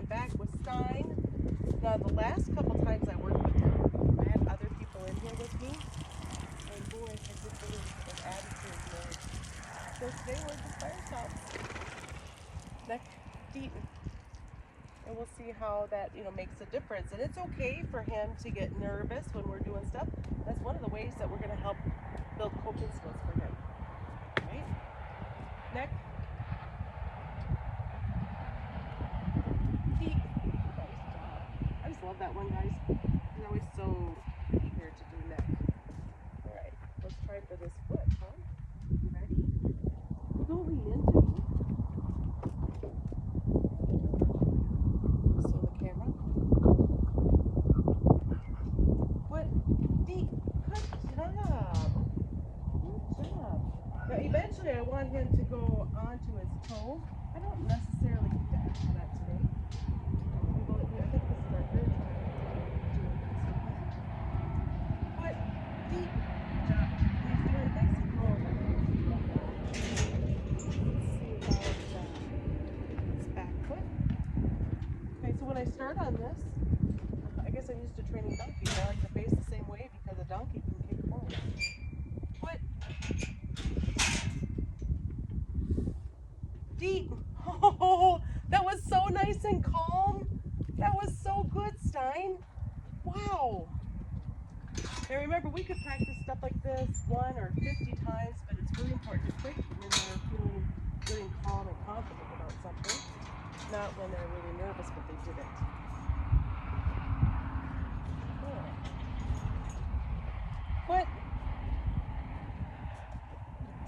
Back with Stein. Now the last couple times I worked with him, I had other people in here with me, and boy, I just really an attitude there. So today we're just by ourselves, neck deep, and we'll see how that makes a difference. And it's okay for him to get nervous when we're doing stuff. That's one of the ways that we're going to help build coping skills for him. Right? Neck. Love that one, guys. He's always so eager to do neck. All right, let's try for this foot, huh? You ready? Go lean into me. So the camera. Foot deep. Good job. Good job. Now, eventually, I want him to go onto his toe. I don't necessarily need to ask for that today. I think this is our third time doing this. Foot deep. Good job. He's doing nice and low. Let's see about his back foot. Okay, so when I start on this, I guess I'm used to training donkeys. I like to face the same way because a donkey can kick forward. Foot deep. Oh, that was so nice and calm. That was so good, Stein. Wow. Now remember, we could practice stuff like this 1 or 50 times, but it's really important to quit when they're feeling good and calm and confident about something, not when they're really nervous but they did it. Quit.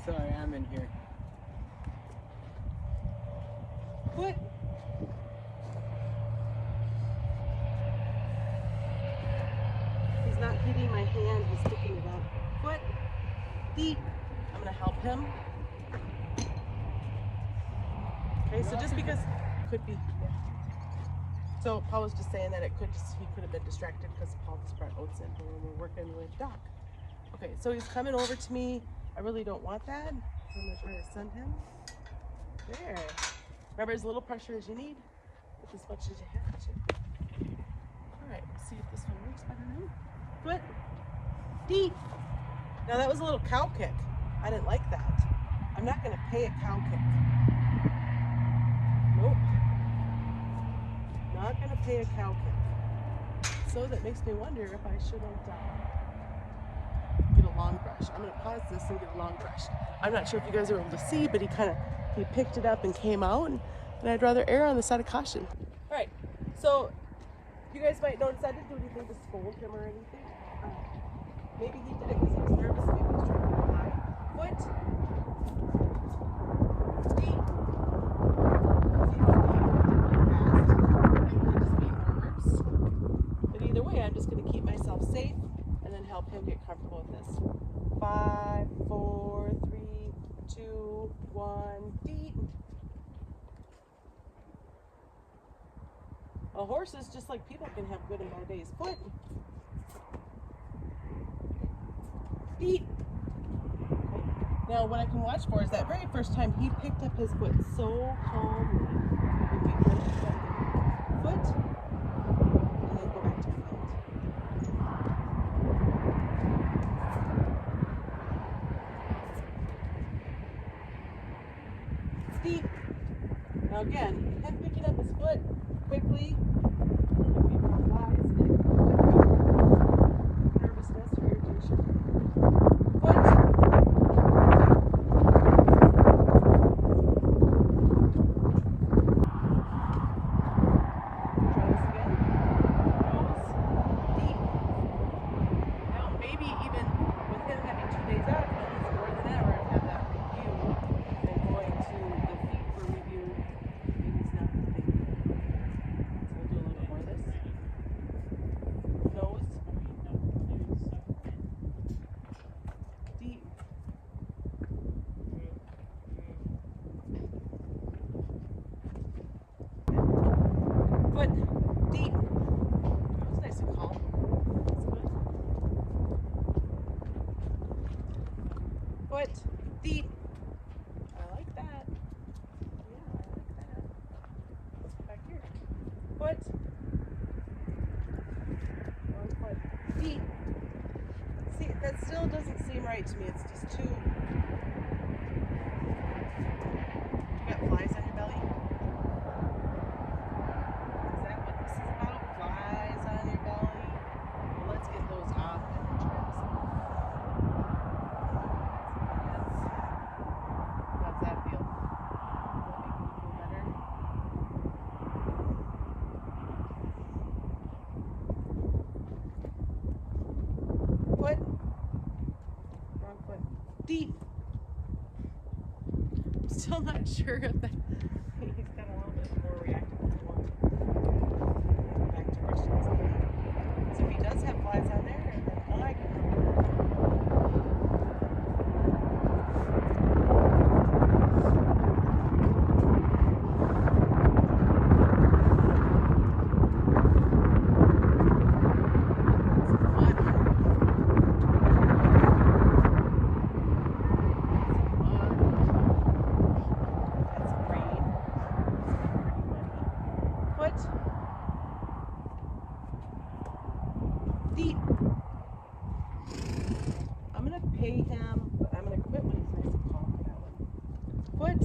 Sorry, I'm in here. Quit. He's not hitting my hand, he's sticking it out. Foot deep. I'm gonna help him. Okay, so just because it could be, so Paul was just saying that he could have been distracted because Paul just brought oats in when we're working with Doc. Okay, so he's coming over to me. I really don't want that, so I'm gonna try to send him. There. Remember, as little pressure as you need, with as much as you have to. All right, let's see if this one works better now. Foot deep. Now that was a little cow kick. I didn't like that. I'm not going to pay a cow kick. Nope. Not going to pay a cow kick. So that makes me wonder if I shouldn't get a long brush. I'm going to pause this and get a long brush. I'm not sure if you guys are able to see, but he picked it up and came out, and I'd rather err on the side of caution. All right, so you guys might notice I didn't do anything to scold him or anything. Maybe he did it because he was nervous. Maybe he was trying to comply. Foot deep. See how deep? It could just be nerves. But either way, I'm just going to keep myself safe and then help him get comfortable with this. 5, 4, 3, 2, 1, deep. A horse is just like people, can have good and bad days. Foot deep. Okay. Now what I can watch for is that very first time he picked up his foot so calmly. Foot, and then go back to the foot. Deep. Now again, him picking up his foot quickly. Nervousness or irritation. Foot. Try this again. Nose. Deep. Now maybe even with him having 2 days out, he'll more than ever have that review and going to the feet for review. Maybe he's not thinking. So right to me. It's just too. You got flies on your belly? Is that what this is about? Flies on your belly? Well, let's get those off and then try this. How's that feel? Does that make you feel better? Foot. Wrong foot. Deep. I'm still not sure if that. He's got a little bit more reactive than I want. Back to brushing his belly. So if he does have flies on there, then I can help him. Deep. I'm gonna pay him, but I'm gonna quit when he's nice and calm for that one. Foot.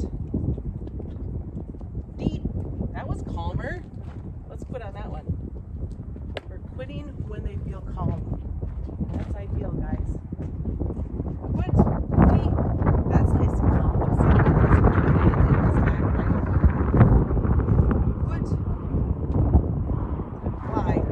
Deep. That was calmer. Let's quit on that one. We're quitting when they feel calm. That's ideal, guys. Foot. Deep. That's nice and calm. Just see how it's back right. Foot. Fly.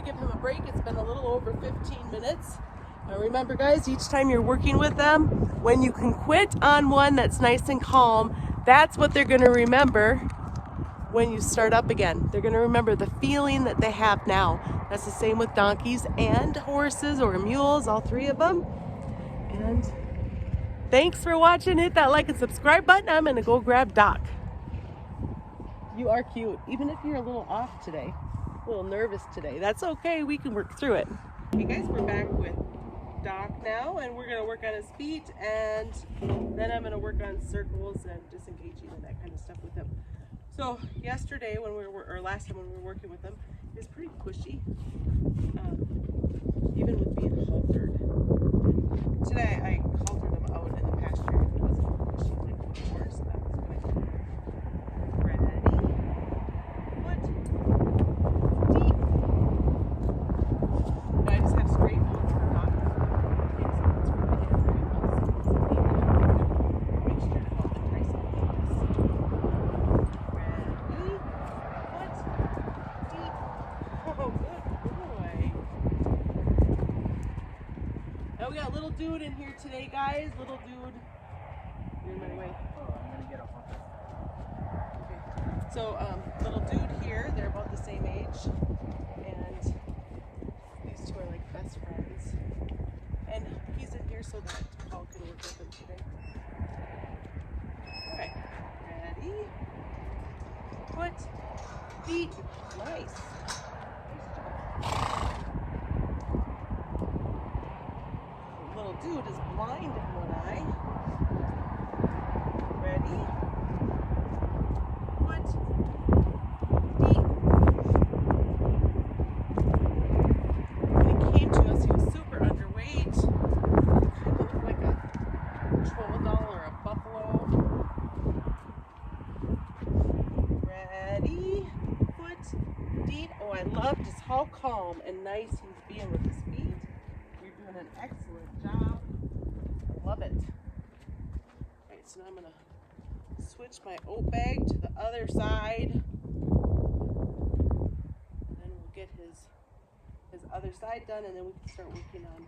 to give him a break. It's been a little over 15 minutes. Remember guys, each time you're working with them, when you can quit on one that's nice and calm, that's what they're going to remember when you start up again. They're going to remember the feeling that they have now. That's the same with donkeys and horses or mules, all three of them. And thanks for watching. Hit that like and subscribe button. I'm going to go grab Doc. You are cute, even if you're a little off today, a little nervous today. That's okay, we can work through it. Okay guys, we're back with Doc now, and we're gonna work on his feet, and then I'm gonna work on circles and disengaging and that kind of stuff with him. So yesterday when we were, or last time when we were working with him, he was pretty pushy, even with being haltered. Today I haltered him out in the pasture and he wasn't pushy like before, so that was good. Ready? Foot. Deep. Now I just have straight notes for Doc. We got little dude in here today, guys. Little dude. You're in my way. Oh, I'm gonna get off on this. Okay. So, little dude here. They're about the same age, and these two are like best friends. And he's in here so that Paul can work with him today. All right. Ready? Foot. Feet. Nice. Little dude is blind in one eye. Ready? Foot. Deep. When he came to us, he was super underweight. Kind of looked like a troll doll or a buffalo. Ready? Foot. Deep. Oh, I love just how calm and nice he's being with his feet. You're doing an excellent job. I love it. Alright, so now I'm going to switch my oat bag to the other side. And then we'll get his other side done, and then we can start working on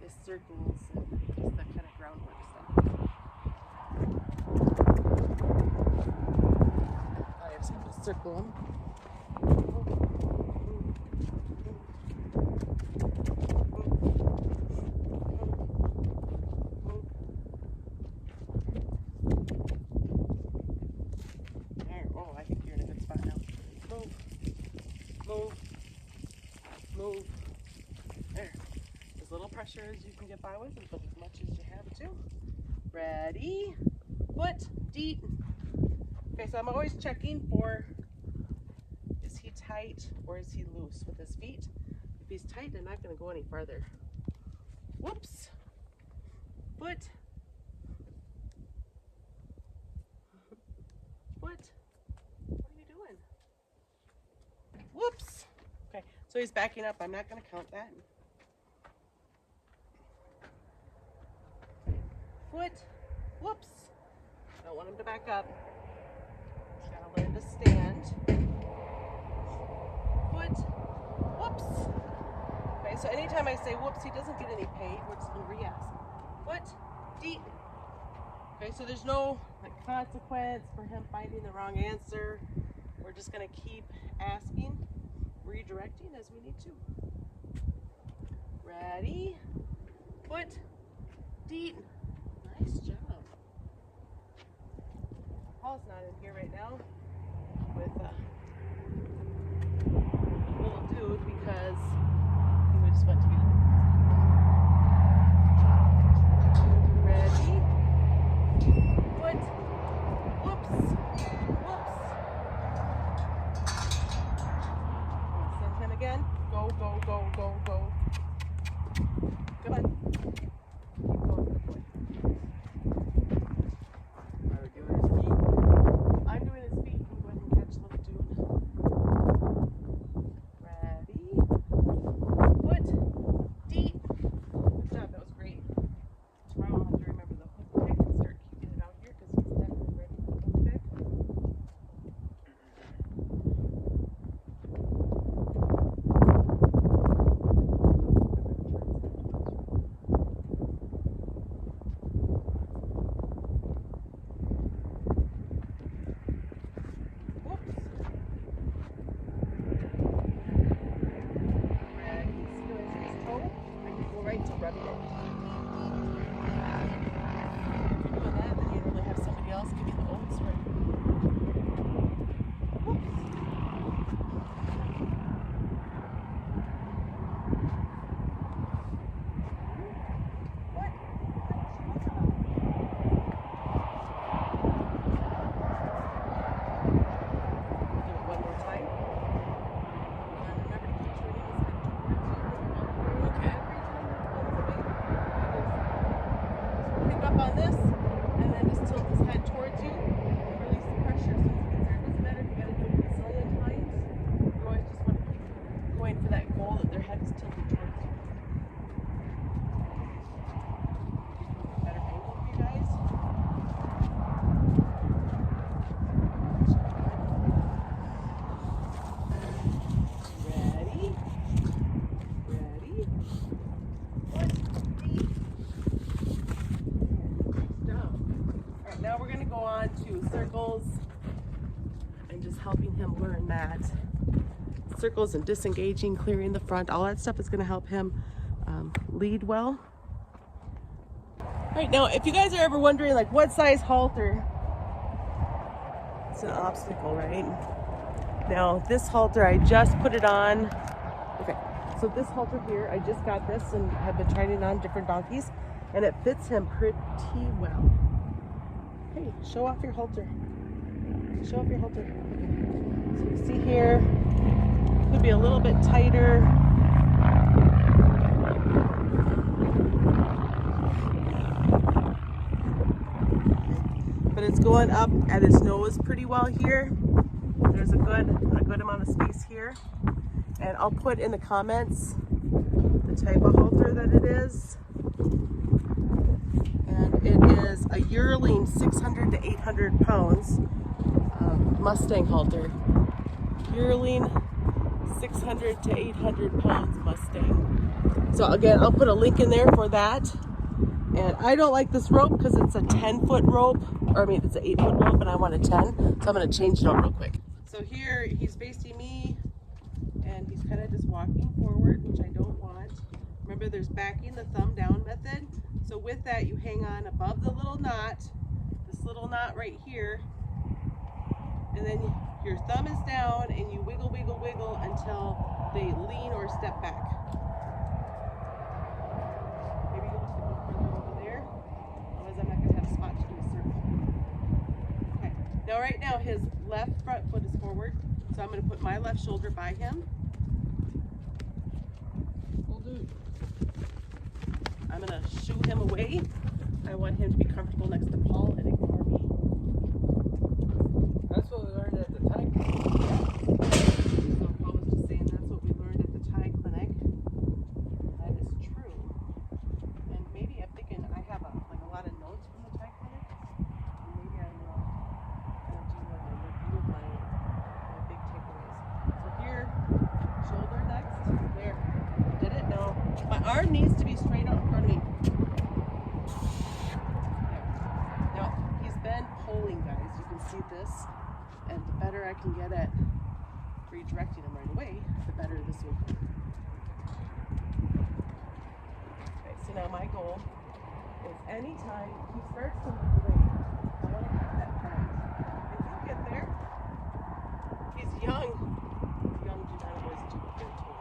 his circles and just that kind of groundwork stuff. I just have to circle them. Move. There. As little pressure as you can get by with, and put as much as you have to. Ready? Foot. Deep. Okay, so I'm always checking for, is he tight or is he loose with his feet? If he's tight, I'm not going to go any farther. Whoops. Foot. Foot. What are you doing? Whoops. Okay, so he's backing up. I'm not going to count that. Foot. Whoops. Don't want him to back up. Gotta learn to stand. Foot. Whoops. Okay, so anytime I say whoops, he doesn't get any paid. We're just going to re-ask. Foot. Deep. Okay, so there's no consequence for him finding the wrong answer. We're just going to keep asking, redirecting as we need to. Ready? Foot. Deep. Nice job. Paul's not in here right now with little dude because he just went to get him. Ready? Foot. Whoops. Whoops. Send him again. Go, go, go, go, go. Come on. Keep going, good boy. Are we doing his feet? I'm doing his feet. I'm going to catch little dude. Ready? Foot. Deep. Good job. That was great. Tomorrow I'll have to remember the hook pick and start keeping it out here because he's definitely ready for the hook pick. for that goal that their head is tilted towards you. Better angle for you guys. Ready? Ready? Down. All right, now we're going to go on to circles and just helping him learn that. Circles and disengaging, clearing the front, all that stuff is going to help him lead well. All right, now if you guys are ever wondering like what size halter, it's an obstacle, right? Now this halter, I just put it on. Okay, so this halter here, I just got this and have been trying it on different donkeys, and it fits him pretty well. Hey, show off your halter. Show off your halter. Okay. So you see here, could be a little bit tighter. But it's going up at his nose pretty well here. There's a good amount of space here. And I'll put in the comments the type of halter that it is. And it is a yearling 600 to 800 pounds Mustang halter. Yearling 600 to 800 pounds Mustang. So again, I'll put a link in there for that. And I don't like this rope because it's a 10-foot rope, or I mean it's an 8-foot rope and I want a 10. So I'm gonna change it out real quick. So here he's facing me and he's kind of just walking forward, which I don't want. Remember, there's backing the thumb down method. So with that, you hang on above the little knot, this little knot right here, and then your thumb is down and you wiggle, wiggle, wiggle until they lean or step back. Maybe you'll have to go further over there, otherwise I'm not going to have a spot to do a circle. Okay, now right now his left front foot is forward, so I'm going to put my left shoulder by him. I'm going to shoo him away. I want him to be comfortable next to Paul and ignore me. That's what we learned at the time. So Paul was just saying that's what we learned at the Thai clinic. That is true. And maybe I'm thinking I have a lot of notes from the Thai clinic. And maybe I will do a review of my big takeaways. So here, shoulder next. There. Did it? No. My arm needs to be straight out in front of me. Now, he's been pulling, guys. You can see this. And the better I can get at redirecting him right away, the better this will go. Okay, so now my goal is anytime he starts to move away, I want to have that front. And he'll get there. He's young. Young Janina boys do get there too.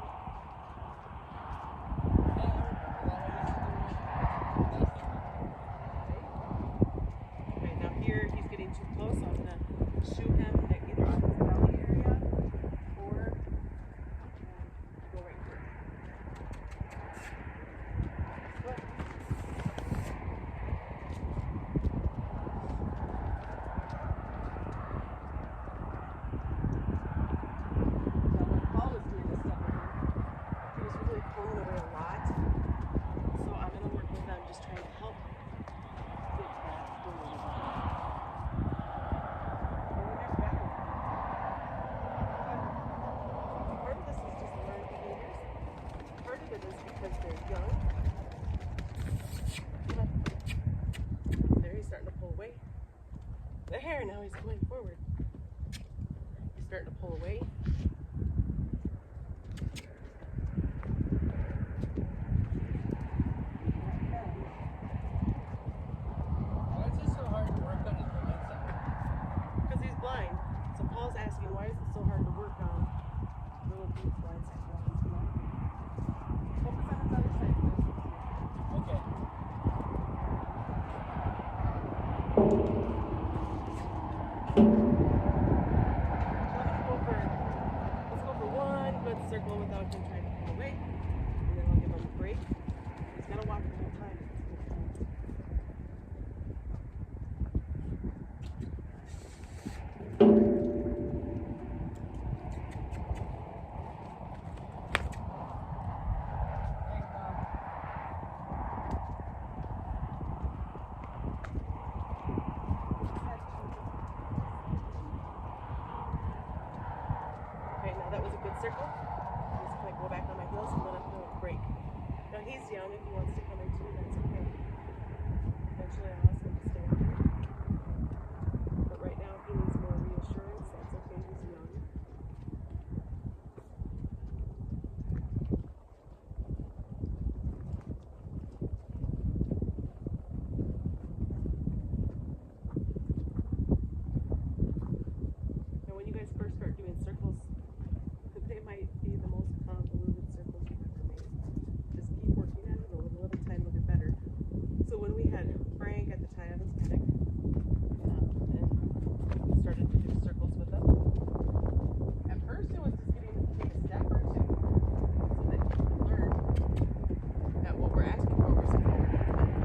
Okay, now here he's getting too close, so I'm going to shoot him either on his belly area or go right here. What? Now when Paul was doing this stuff with him, he was really pulling away a lot. So I'm going to work with them, just trying to help get that going away. Part of this is just learned behaviors. Part of it is because they're young. There, he's starting to pull away. There, now he's going forward. He's starting to pull away. Why is it so hard to work on his blind side? Because he's blind. So Paul's asking, why is it so hard to work on little dude's blind side? Well, he's blind. Focus on his other side first. Okay. Let's go for one good circle without him trying to pull away. And then I'll give him a break. He's got to walk the whole time. young, if he wants to come in too, that's okay. Eventually I'll ask him to stay up here. But right now, if he needs more reassurance, that's okay. He's young. Now, when you guys first start doing circles, they might be the most convoluted circles you've ever made. Just keep working at it a little at a time, you'll get better. So when we had Frank at the time of his panic, and started to do circles with him, at first it was just getting him to take a step or two so that he could learn that what we're asking for was forward movement.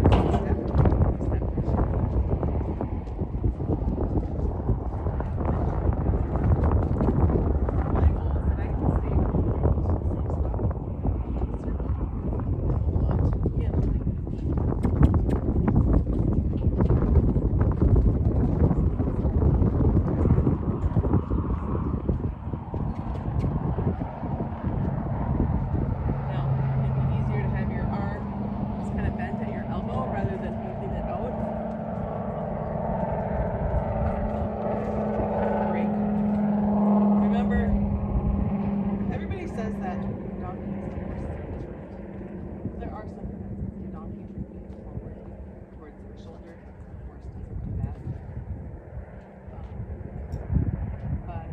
So when he would take a step or two. My goal is that I can stay with him to the same spot. Circle. Want him. Now, it'd be easier to have your arm just kind of bent at your elbow rather than moving it out. Break. Remember, everybody says that donkeys and horses are different. There are some differences. The donkey can lean forward towards their shoulder. The horse doesn't do that. But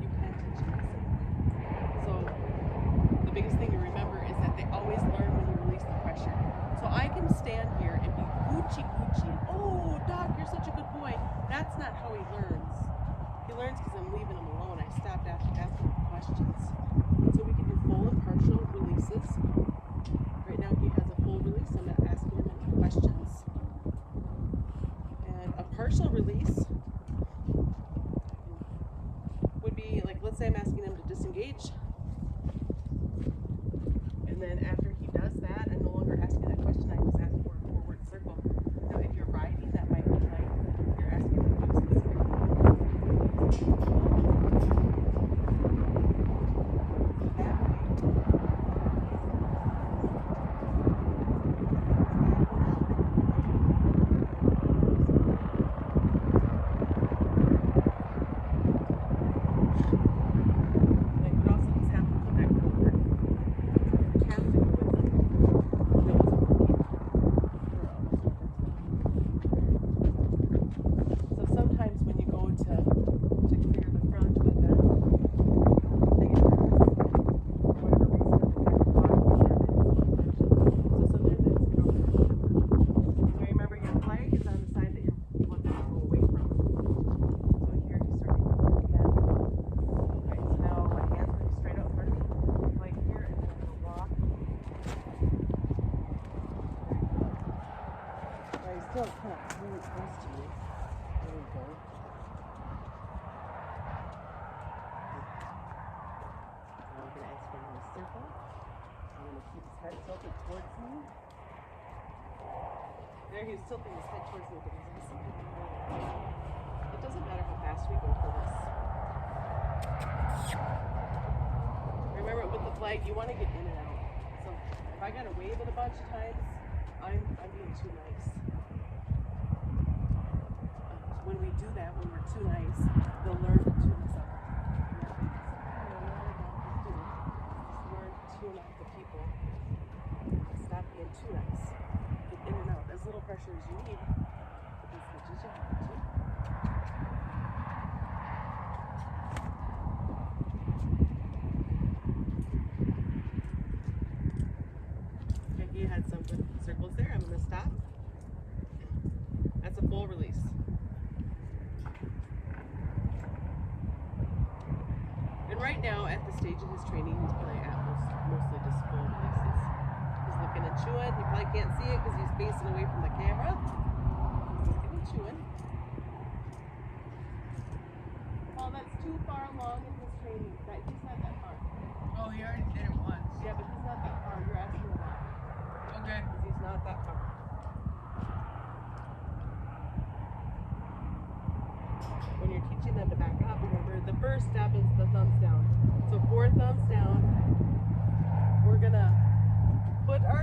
you can teach them the same way. So the biggest thing to remember is that they always learn when you release the pressure. So I can stand here and be Gucci and oh, Doc, you're such a good boy. That's not how he learns. He learns because I'm leaving him alone. I stopped asking him questions. So we can do full and partial releases. Right now he has a full release. I'm not asking him any questions. And a partial release would be like, let's say I'm asking him to disengage. And then after he does that, I'm no longer asking that question. I just ask for a forward circle. Now, if you're riding, that might be like you're asking him to do specific. That like, but also just have to come back forward. You have to go with them. That wasn't working. We're almost over. So sometimes when you go to clear the front with them, they get nervous. For whatever reason, they're blocking. So sometimes I just get over there. So remember, your flag is on the side that you want them to go away from. So here you start to go again. Okay, so now my hands are straight out in front of me, like here, and then I'm gonna walk. Very good. He's still kind of really close to me. There we go. Now I'm gonna ask him in a circle. I'm gonna keep his head tilted towards me. There, he's tilting his head towards me, but he's listening. It doesn't matter how fast we go for this. Remember, with the flag, you want to get in and out. So if I gotta wave it a bunch of times, I'm being too nice. When we do that, when we're too nice, they'll learn to tune us up. Just learn to tune up the people. Stop being too nice. Get in and out. As little pressure as you need, but as much as you have to. He had some good circles there. I'm going to stop. That's a full release. And right now, at the stage of his training, he's probably at mostly just full releases. He's looking and chewing. You probably can't see it because he's facing away from the camera. He's looking and chewing. Oh, that's too far along in his training. He's not that far. Oh, he already did it once. Yeah, but he's not that far. You're asking him that. Okay. Because he's not that far. When you're teaching them to back up, remember the first step is the thumbs down. So 4 thumbs down. We're gonna put our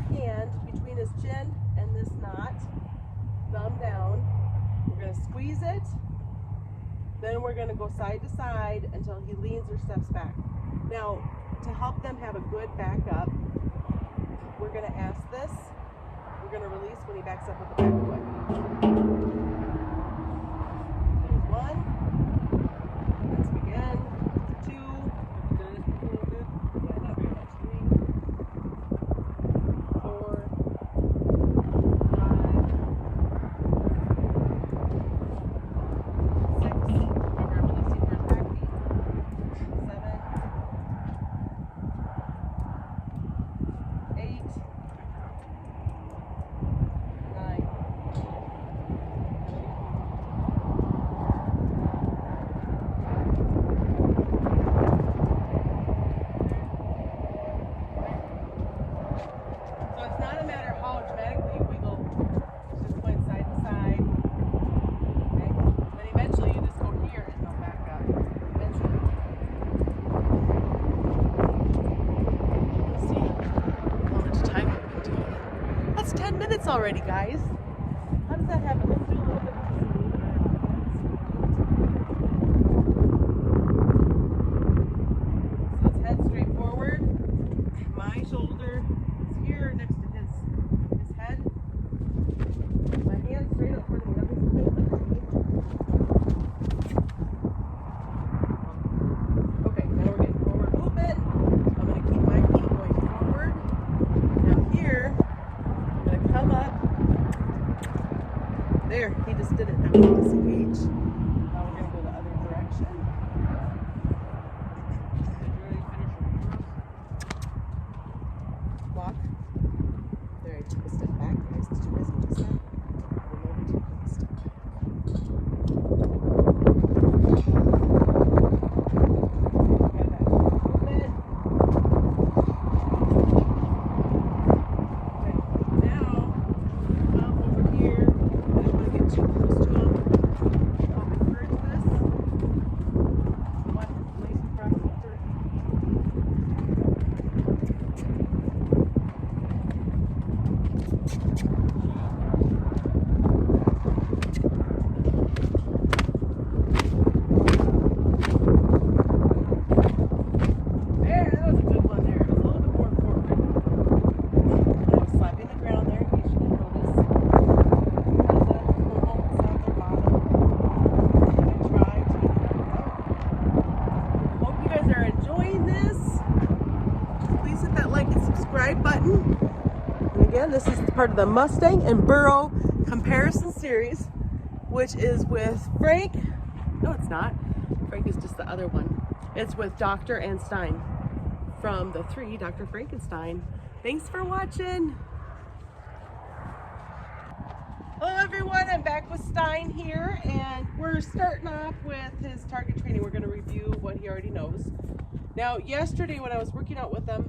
his chin and this knot, thumb down. We're going to squeeze it. Then we're going to go side to side until he leans or steps back. Now, to help them have a good backup, we're going to ask this. We're going to release when he backs up with the back foot. There's one. Let's begin. Two. Yeah, not very much. 3, 4, 5, 6. Remember, releasing for his back feet. 7, 8, 9. So it's not a matter of how dramatically you wiggle, it's just going side to side. Okay? Then eventually you just go here and they'll back up. Eventually. Let's see how much time we've been doing. That's 10 minutes already, guys. How does that happen? Let's do a little bit of this. So it's head straight forward. My shoulder is here next to his head. My hand straight up front of the other side. Okay, now we're getting forward movement. I'm going to keep my feet going forward. Now here, I'm going to come up. There, he just did it. Now we disengage. Now we're going to go the other direction. Walk. There, I took a step back, guys. Did you guys notice that? I remember taking a step back. Got that movement. Okay, now come over here. I don't want to get too close to him. I'll encourage this. Watch his lace across the shoulder. There, that was a good one there. It was a little bit more forward. I was slapping the ground there in case you didn't notice. There's a little sound their bottom. I try to get it out. Hope you guys are enjoying this. Please hit that like and subscribe button. And again, this is part of the Mustang and Burro comparison series, which is with Frank. No, it's not. Frank is just the other one. It's with Dr. and Stein from the 3, Dr. Frankenstein. Thanks for watching. Hello everyone, I'm back with Stein here, and we're starting off with his target training. We're going to review what he already knows. Now, yesterday when I was working out with him,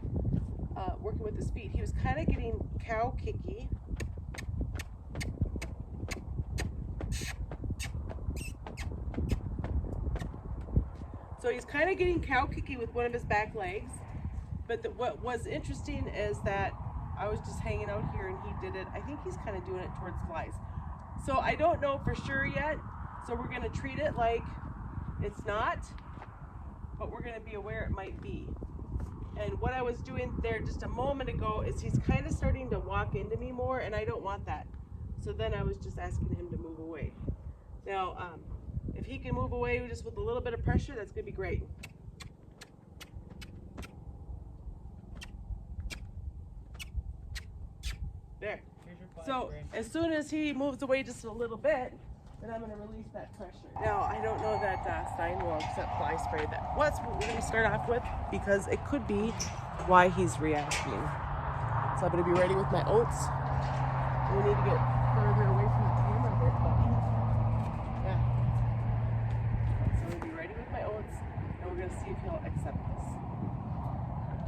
working with his feet, he was kind of getting cow kicky. So he's kind of getting cow kicky with one of his back legs. But what was interesting is that I was just hanging out here and he did it. I think he's kind of doing it towards flies. So I don't know for sure yet. So we're going to treat it like it's not, but we're going to be aware it might be. And what I was doing there just a moment ago is he's kind of starting to walk into me more, and I don't want that. So then I was just asking him to move away. Now, if he can move away just with a little bit of pressure, that's going to be great. There. So as soon as he moves away just a little bit, then I'm going to release that pressure. Now, I don't know that Stein will accept fly spray. That's what we're going to start off with, because it could be why he's reacting. So I'm going to be ready with my oats. We need to get further away from the camera there, buddy. Yeah. So I'm going to be ready with my oats, and we're going to see if he'll accept this.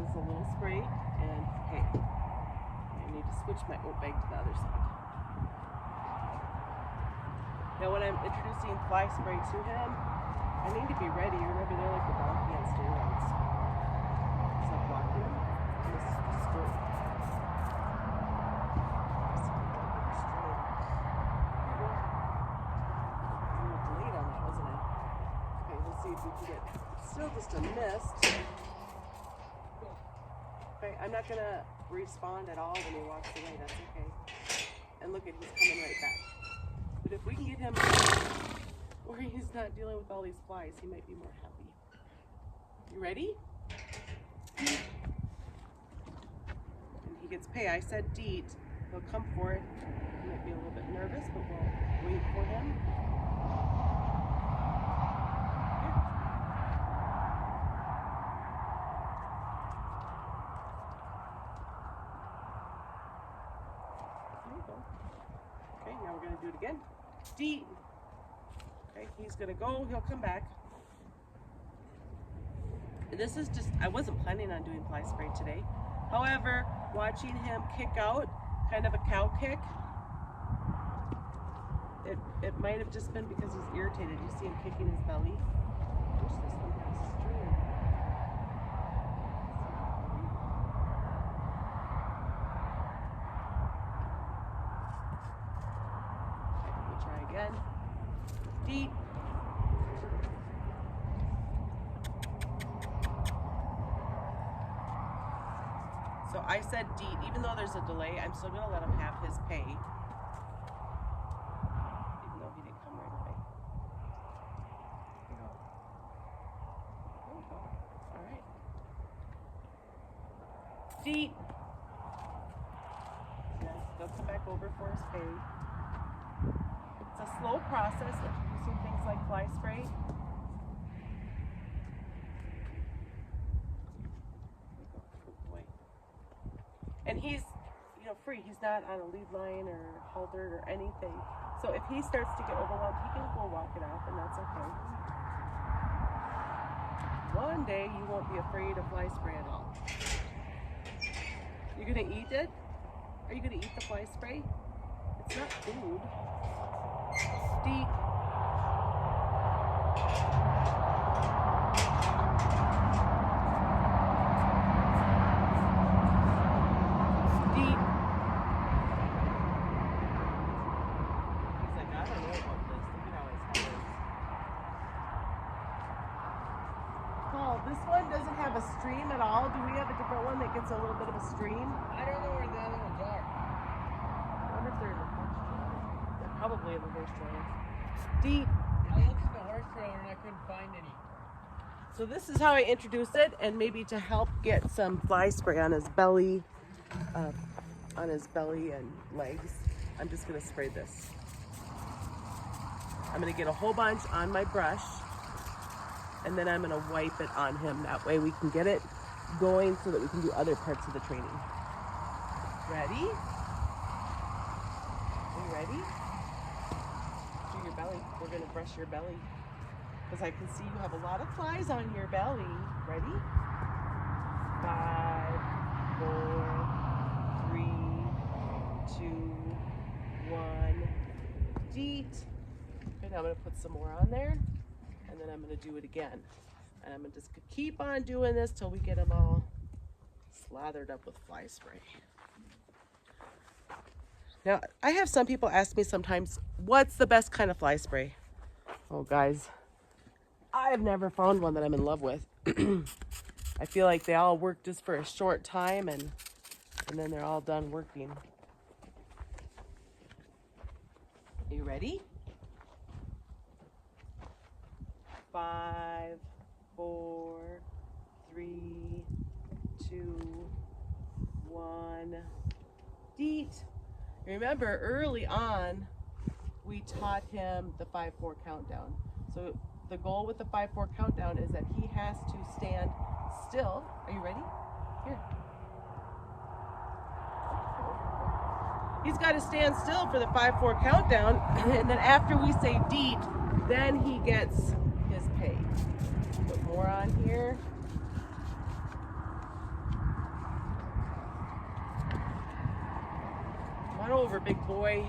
Just a little spray, and hey, I need to switch my oat bag to the other side. Now when I'm introducing fly spray to him, I need to be ready. Remember, they're like the donkey on steroids. So I'm blocking him. Just squirt. if we can get still just a mist. Okay, I'm not gonna respond at all when he walks away, that's okay. And look at, he's coming right back. But if we can get him where he's not dealing with all these flies, he might be more happy. You ready? And he gets pay. I said deet. He'll come for it. He might be a little bit nervous, but we'll wait for him. Okay, now we're going to do it again. Deet. Okay, he's going to go. He'll come back. This is just, I wasn't planning on doing fly spray today. However, watching him kick out, kind of a cow kick, it might have just been because he's irritated. You see him kicking his belly. I wish this one had a string. Again. Deet. So I said deet. Even though there's a delay, I'm still going to let him have his pay. Even though he didn't come right away. There we go. All right. Deet. Yes, they'll come back over for his pay. It's a slow process introducing things like fly spray. Good boy. And he's, you know, free. He's not on a lead line or haltered or anything. So if he starts to get overwhelmed, he can go walk it off, and that's okay. One day you won't be afraid of fly spray at all. You're gonna eat it? Are you gonna eat the fly spray? It's not food. Deet. Deet. He's like, I don't know about this. Look at how his head is. Paul, this one doesn't have a stream at all. Do we have a different one that gets a little bit of a stream? I don't know where the other ones are. I wonder if they're in the horse trailer. They're probably in the horse trailer. Deet. I looked in the horse trailer and I couldn't find any. So this is how I introduce it, and maybe to help get some fly spray on his belly, and legs, I'm just gonna spray this. I'm gonna get a whole bunch on my brush, and then I'm gonna wipe it on him. That way we can get it going so that we can do other parts of the training. Ready? Are you ready? Do your belly. We're gonna brush your belly. Because I can see you have a lot of flies on your belly. Ready? 5, 4, 3, 2, 1. Deet. Okay, now I'm gonna put some more on there, and then I'm gonna do it again. And I'm gonna just keep on doing this till we get them all slathered up with fly spray. Now, I have some people ask me sometimes, what's the best kind of fly spray? Oh, guys, I've never found one that I'm in love with. I feel like they all work just for a short time, and then they're all done working. Are you ready? 5, 4, 3, 2, 1. Deet. Remember, early on, we taught him the 5-4 countdown. So the goal with the 5-4 countdown is that he has to stand still. Are you ready? Here. He's got to stand still for the 5-4 countdown, and then after we say deet, then he gets his pay. Put more on here. Come on over, big boy.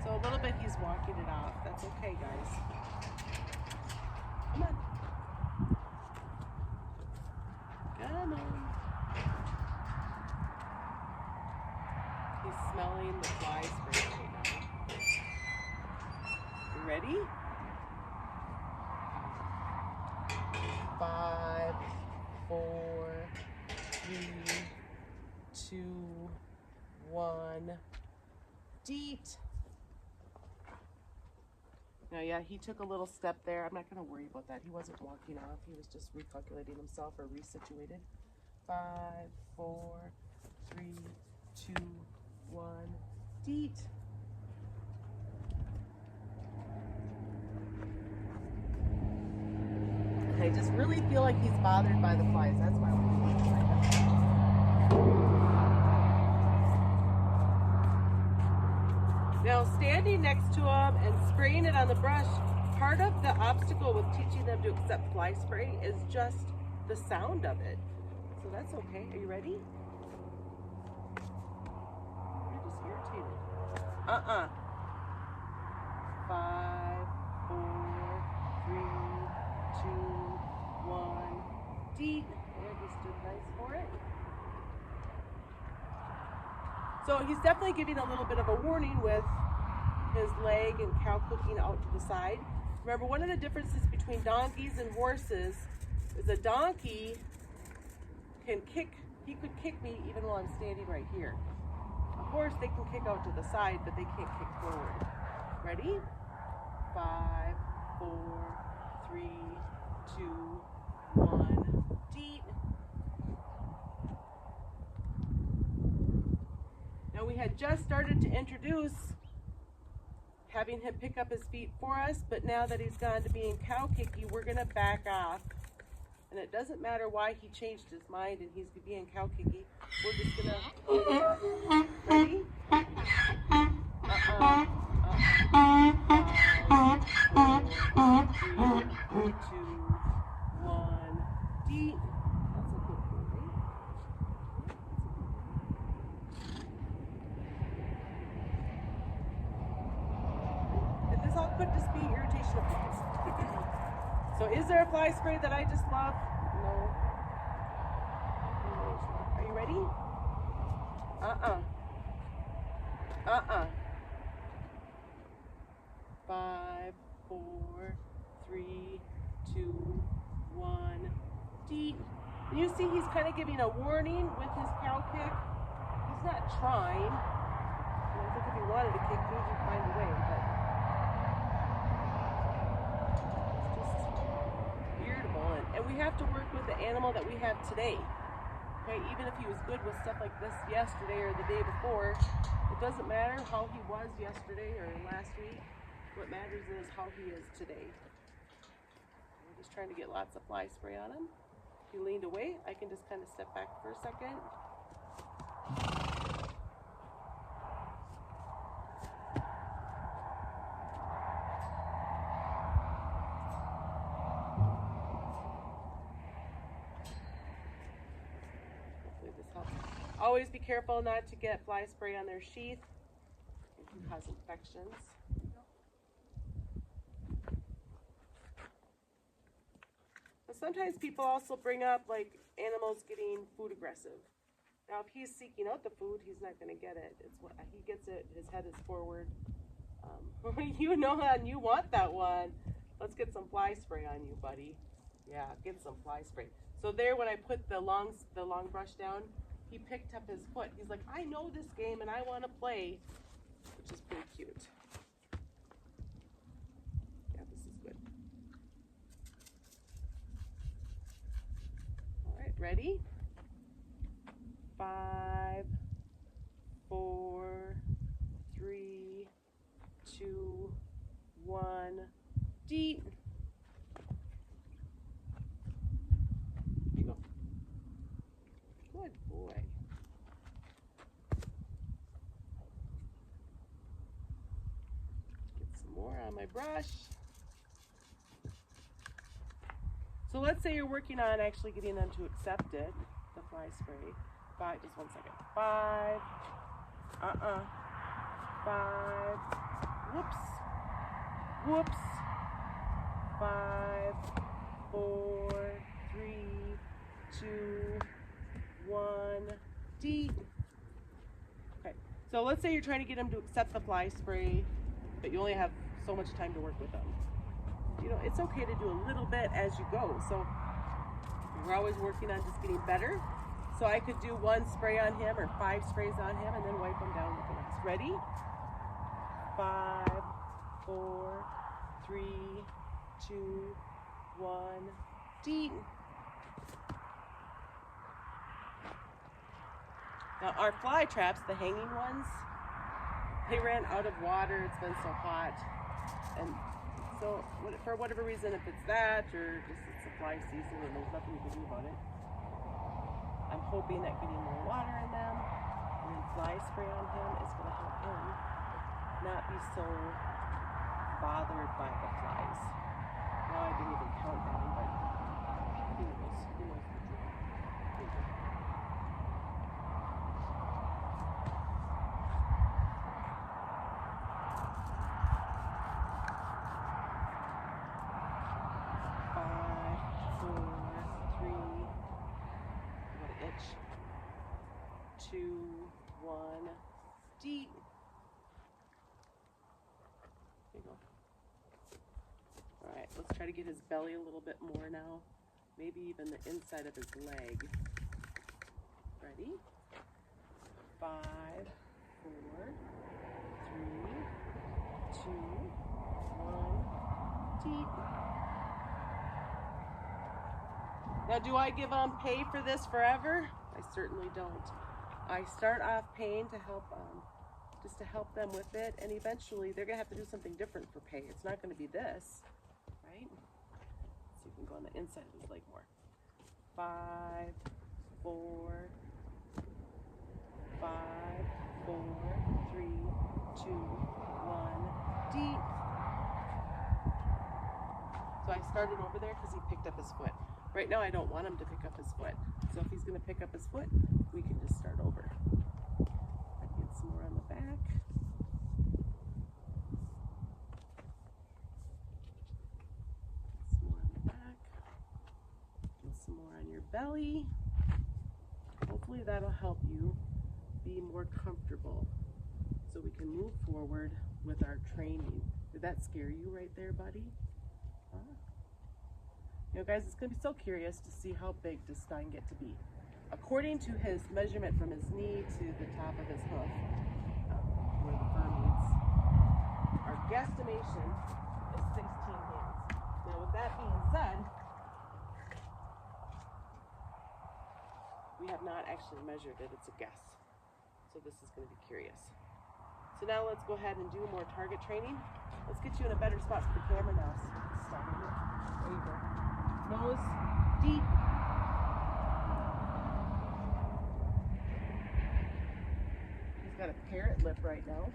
So a little bit he's walking it off. That's okay, guys. Come on. Come on. He's smelling the fly spray right now. You ready? 1, deet. Now, yeah, he took a little step there. I'm not going to worry about that. He wasn't walking off. He was just recalculating himself or resituated. 5, 4, 3, 2, 1, deet. I just really feel like he's bothered by the flies. That's why I'm now standing next to him and spraying it on the brush, part of the obstacle with teaching them to accept fly spray is just the sound of it. So that's okay. Are you ready? You're just irritated. 5, 4, 3, 2, 1, deep. There, he stood nice for it. So he's definitely giving a little bit of a warning with his leg and cow cooking out to the side. Remember, one of the differences between donkeys and horses is a donkey can kick, he could kick me even while I'm standing right here. A horse, they can kick out to the side, but they can't kick forward. Ready? 5, 4, 3, 2, 1, deep. Now we had just started to introduce having him pick up his feet for us, but now that he's gone to being cow kicky, we're gonna back off. And it doesn't matter why he changed his mind and he's being cow kicky. We're just gonna, ready? 5, 4, 3, 2, 1, deep. That's a good boy. And this all could just be irritation of flies. So is there a fly spray that I just love? No. Are you ready? 5, 4, 3, 2, 1, deep. And you see he's kind of giving a warning with his cow kick. He's not trying. And I think if he wanted to kick me, he'd find a way, but it's just irritable. And we have to work with the animal that we have today. Okay, even if he was good with stuff like this yesterday or the day before, it doesn't matter how he was yesterday or last week. What matters is how he is today. We're just trying to get lots of fly spray on him. If he leaned away, I can just kind of step back for a second. Hopefully this helps. Always be careful not to get fly spray on their sheath. It can cause infections. Sometimes people also bring up like animals getting food aggressive. Now, if he's seeking out the food, he's not going to get it. It's what he gets it. His head is forward. You know that, and you want that one. Let's get some fly spray on you, buddy. Yeah, get some fly spray. So there, when I put the long brush down, he picked up his foot. He's like, I know this game and I want to play, which is pretty cute. Yeah, this is good. Ready? 5, 4, 3, 2, 1, deep. Here you go. Good boy. Get some more on my brush. So let's say you're working on actually getting them to accept it, the fly spray. 5, just 1 second. 5, 5, whoops. 5, 4, 3, 2, 1, deep. Okay, so let's say you're trying to get them to accept the fly spray, but you only have so much time to work with them. You know, it's okay to do a little bit as you go. So we're always working on just getting better. So I could do 1 spray on him or 5 sprays on him and then wipe him down with the rest. Ready? 5, 4, 3, 2, 1, deep. Now our fly traps, the hanging ones, they ran out of water. It's been so hot. And so for whatever reason, if it's that or just it's a fly season and there's nothing you can do about it, I'm hoping that getting more water in them and then fly spray on him is going to help him not be so bothered by the flies. Now I didn't even count down, but who knows the drill. Here you go. Two, 1, deep. There you go. All right, let's try to get his belly a little bit more now. Maybe even the inside of his leg. Ready? 5, 4, 3, 2, 1, deep. Now, do I give them pay for this forever? I certainly don't. I start off paying to help, just to help them with it, and eventually they're gonna have to do something different for pay. It's not gonna be this, right? So you can go on the inside of his leg more. 5, 4, 5, 4, 3, 2, 1, deep. So I started over there because he picked up his foot. Right now I don't want him to pick up his foot. So if he's gonna pick up his foot, we can just start over. I'd get some more on the back. Some more on the back. And some more on your belly. Hopefully that'll help you be more comfortable so we can move forward with our training. Did that scare you right there, buddy? Huh? You know, guys, it's going to be so curious to see how big does Stein get to be. According to his measurement from his knee to the top of his hoof, where the fur meets, our guesstimation is 16 hands. Now, with that being said, we have not actually measured it. It's a guess. So this is going to be curious. So now let's go ahead and do more target training. Let's get you in a better spot for the camera now. Stein. There you go. Nose deep. He's got a parrot lip right now,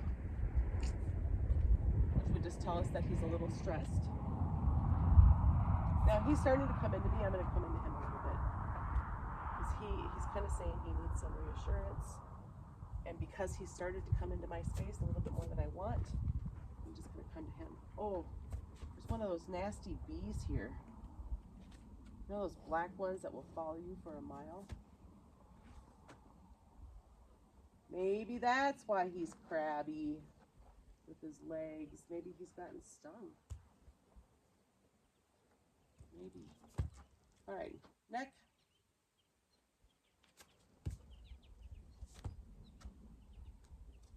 which would just tell us that he's a little stressed. Now he's starting to come into me. I'm going to come into him a little bit because he's kind of saying he needs some reassurance, and because he started to come into my space a little bit more than I want, I'm just going to come to him. Oh, there's one of those nasty bees here. You know those black ones that will follow you for a mile? Maybe that's why he's crabby with his legs. Maybe he's gotten stung. Maybe. All right, neck.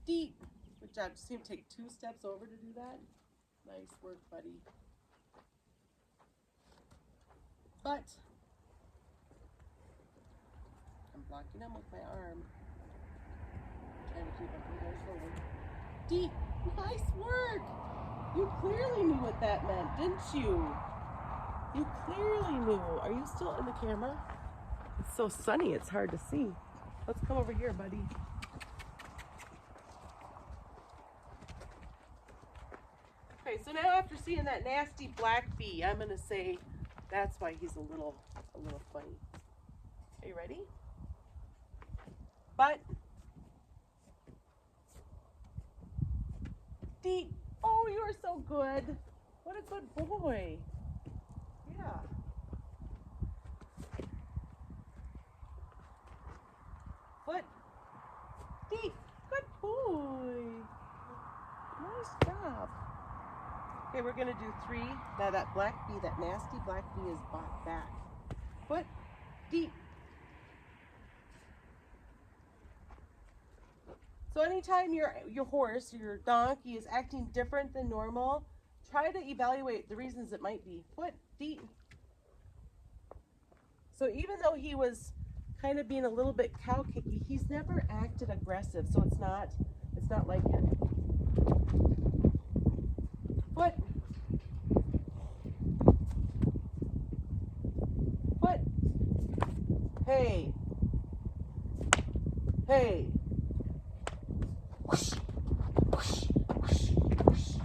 Deep. Good job. Just see him take 2 steps over to do that. Nice work, buddy. But I'm blocking him with my arm. Trying to keep him from going forward. Deep. Nice work. You clearly knew what that meant, didn't you? You clearly knew. Are you still in the camera? It's so sunny, it's hard to see. Let's come over here, buddy. Okay, so now after seeing that nasty black bee, I'm gonna say that's why he's a little funny. Are you ready? Butt. Deep. Oh, you are so good. What a good boy. Yeah. Foot. Deep. Good boy. Nice job. Okay, we're gonna do 3. Now that black bee, that nasty black bee is back. Foot. Deep. So anytime your horse, your donkey is acting different than normal, try to evaluate the reasons it might be. Foot, deep. So even though he was kind of being a little bit cow kicky, he's never acted aggressive, so it's not like him. Foot. Foot. Hey. Hey. Whoosh. Whoosh. Whoosh. Whoosh.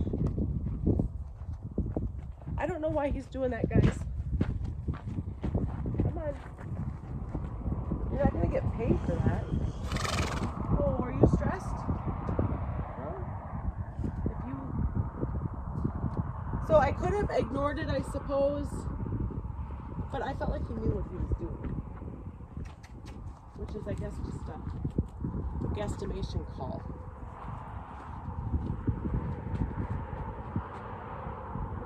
I don't know why he's doing that, guys. Come on. You're not going to get paid for that. Oh, are you stressed? No? So I could have ignored it, I suppose, but I felt like he knew what he was doing. Which is, I guess, just a guesstimation call.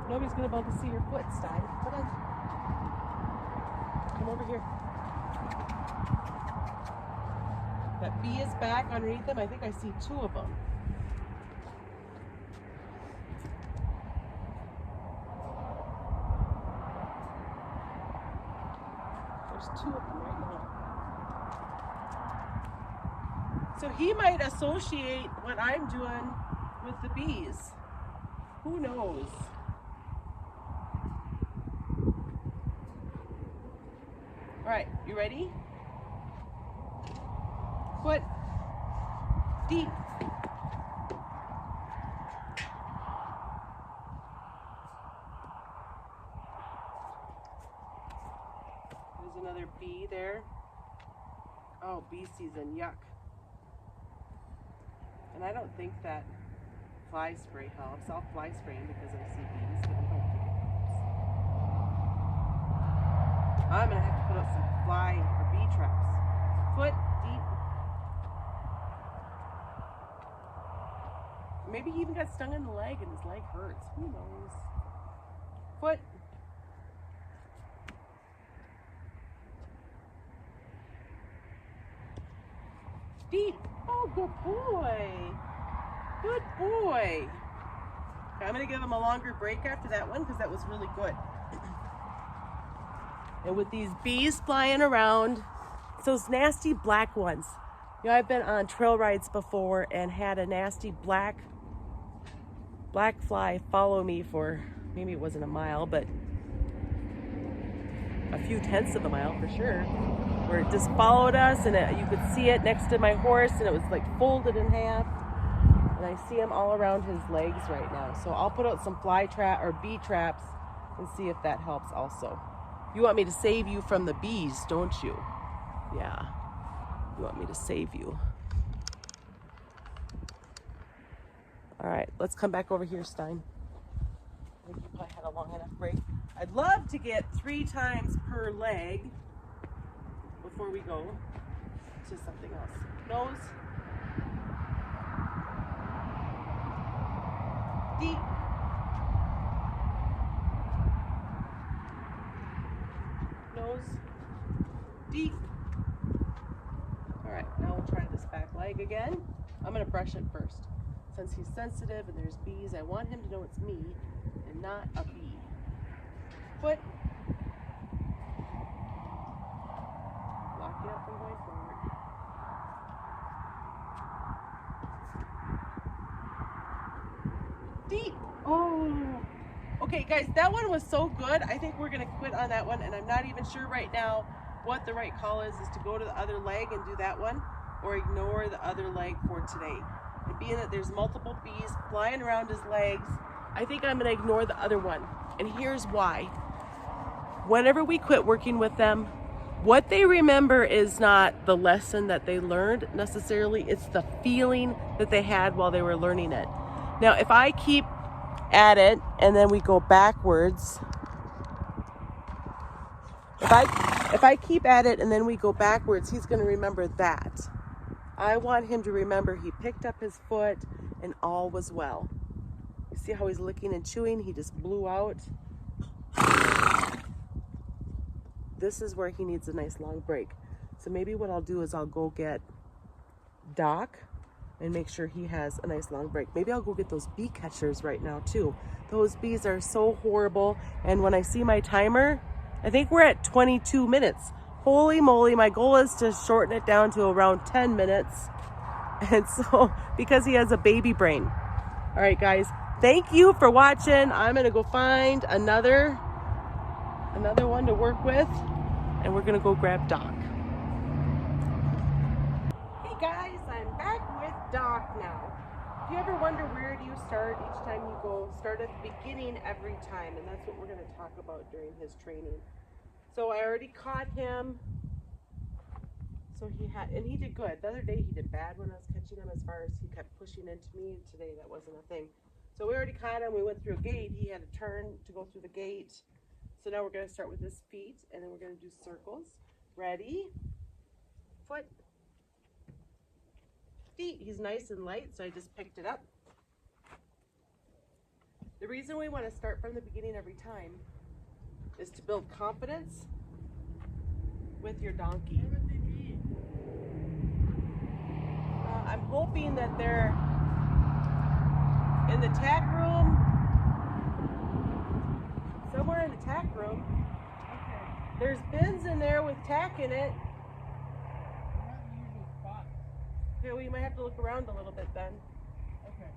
Nobody's going to be able to see your foot, Stein. Come on. Come over here. That bee is back underneath them. I think I see 2 of them. There's 2 of them right now. So he might associate what I'm doing with the bees. Who knows? All right, you ready? Foot deep. There's another bee there. Oh, bee season, yuck. And I don't think that fly spray helps. I'll fly spray him because I see bees, but I don't think it helps. I'm gonna have to put up some fly or bee traps. Foot deep. Maybe he even got stung in the leg and his leg hurts. Who knows? Foot. Deep. Oh, good boy. Good boy. Okay, I'm going to give him a longer break after that one because that was really good. And with these bees flying around, it's those nasty black ones. You know, I've been on trail rides before and had a nasty black fly follow me for, maybe it wasn't a mile, but a few tenths of a mile for sure, where it just followed us, and you could see it next to my horse, and it was like folded in half, and I see them all around his legs right now. So I'll put out some fly trap or bee traps and see if that helps also. You want me to save you from the bees, don't you? Yeah, you want me to save you. All right, let's come back over here, Stein. I think you probably had a long enough break. I'd love to get 3 times per leg before we go to something else. Nose. Deep. Nose. Deep. All right, now we'll try this back leg again. I'm gonna brush it first. Since he's sensitive and there's bees, I want him to know it's me and not a bee. Foot. Lock it up and going forward. Deep. Oh. Okay, guys, that one was so good. I think we're gonna quit on that one, and I'm not even sure right now what the right call is to go to the other leg and do that one, or ignore the other leg for today. And being that there's multiple bees flying around his legs, I think I'm gonna ignore the other one. And here's why. Whenever we quit working with them, what they remember is not the lesson that they learned necessarily, it's the feeling that they had while they were learning it. Now, if I keep at it and then we go backwards, if I keep at it and then we go backwards, he's gonna remember that. I want him to remember he picked up his foot and all was well. You see how he's licking and chewing? He just blew out. This is where he needs a nice long break. So maybe what I'll do is I'll go get Doc and make sure he has a nice long break. Maybe I'll go get those bee catchers right now too. Those bees are so horrible. And when I see my timer, I think we're at 22 minutes. Holy moly, my goal is to shorten it down to around 10 minutes. And so, because he has a baby brain. All right, guys, thank you for watching. I'm gonna go find another one to work with, and we're gonna go grab Doc. Hey guys, I'm back with Doc now. If you ever wonder where do you start each time you go, start at the beginning every time, and that's what we're gonna talk about during his training. So I already caught him. So he did good. The other day he did bad when I was catching him, as far as he kept pushing into me. Today that wasn't a thing. So we already caught him. We went through a gate. He had a turn to go through the gate. So now we're going to start with his feet, and then we're going to do circles. Ready? Foot. Feet. He's nice and light, so I just picked it up. The reason we want to start from the beginning every time is to build confidence with your donkey. I'm hoping that they're in the tack room, somewhere in the tack room. Okay. There's bins in there with tack in it. Okay, well, you might have to look around a little bit then. Okay.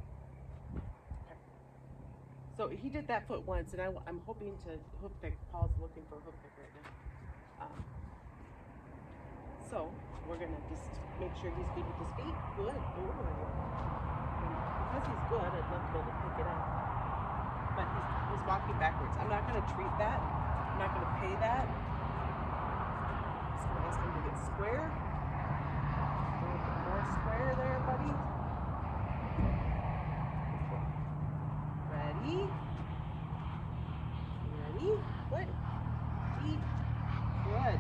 So he did that foot once, and I'm hoping to hoof pick. Paul's looking for a hoof pick right now. So we're gonna just make sure he's good with his feet. Good. Ooh. Because he's good, I'd love to be able to pick it up. But he's walking backwards. I'm not gonna treat that. I'm not gonna pay that. I'm just gonna ask him to get square. A little bit more square there, buddy. Ready? Ready? Foot. Feet. Good.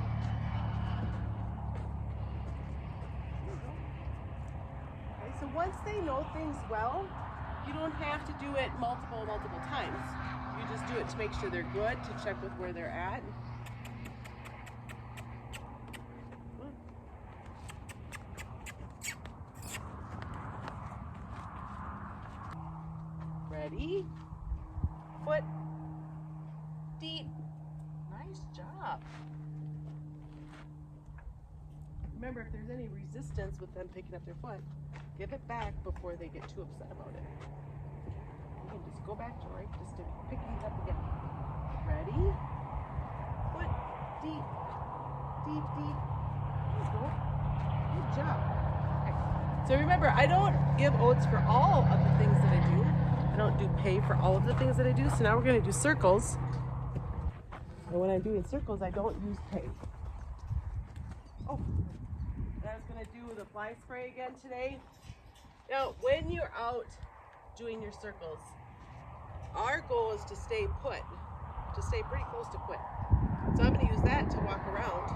So once they know things well, you don't have to do it multiple times. You just do it to make sure they're good, to check with where they're at. Ready? Foot. Feet. Nice job. Remember, if there's any resistance with them picking up their foot, give it back before they get too upset about it. You can just go back to right, just to picking it up again. Ready? Foot, deep, deep, deep. There you go. Good job. Okay. So remember, I don't give oats for all of the things that I do. I don't do pay for all of the things that I do. So now we're going to do circles. And when I'm doing circles, I don't use pay. Oh. I was going to do the fly spray again today. Now, when you're out doing your circles, our goal is to stay put, to stay pretty close to put. So I'm going to use that to walk around.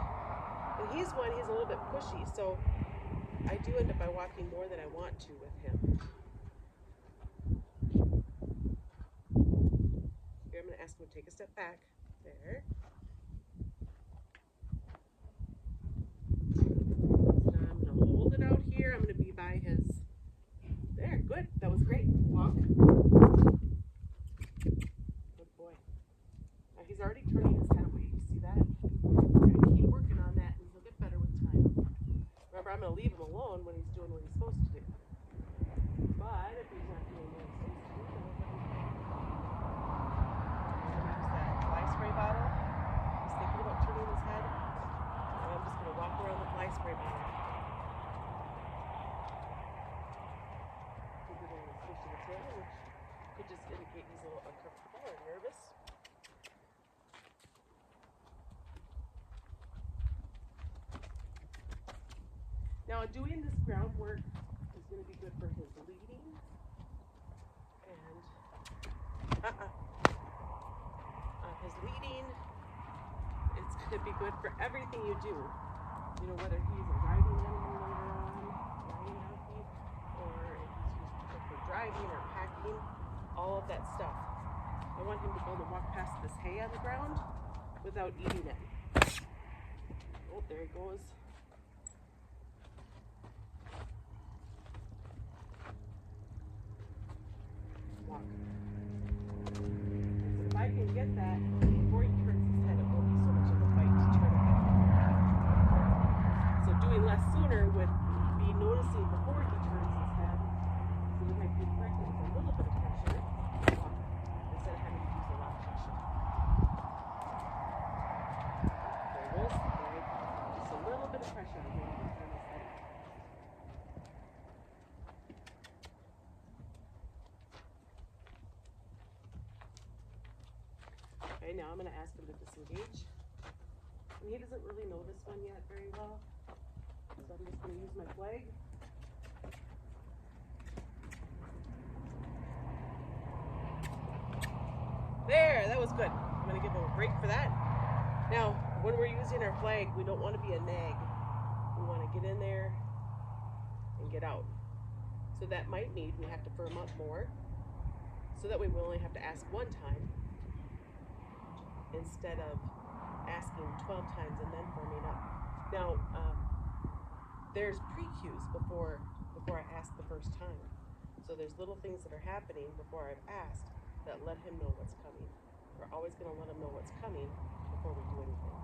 And he's a little bit pushy, so I do end up by walking more than I want to with him. Here, I'm going to ask him to take a step back. There. Out here, I'm going to be by his. There, good. That was great. Walk. Good boy. Now he's already turning his head away. You see that? We're going to keep working on that, and he'll get better with time. Remember, I'm going to leave him alone when he's doing what he's supposed to do. But if he's not doing what he's supposed to do, then we're going to use that fly spray bottle. He's thinking about turning his head, and I'm just going to walk around the fly spray bottle. Which could just indicate he's a little uncomfortable or nervous. Now, doing this groundwork is going to be good for his leading and his leading. It's going to be good for everything you do. You know, whether he's a riding animal later on, riding donkey, or if he's used for driving or packing, all of that stuff. I want him to be able to walk past this hay on the ground without eating it. Oh, there he goes. learner would be noticing before he turns his head. So they might be corrected with a little bit of pressure instead of having to use a lot of pressure. There it is. Right. Just a little bit of pressure on him to turn his head. Okay, now I'm going to ask him to disengage. And he doesn't really know this one yet very well. So I'm just going to use my flag. There, that was good. I'm going to give him a break for that. Now, when we're using our flag, we don't want to be a nag. We want to get in there and get out. So that might mean we have to firm up more, so that way we only have to ask one time instead of asking 12 times and then firming up. Now, there's pre-cues before I ask the first time. So there's little things that are happening before I've asked that let him know what's coming. We're always going to let him know what's coming before we do anything.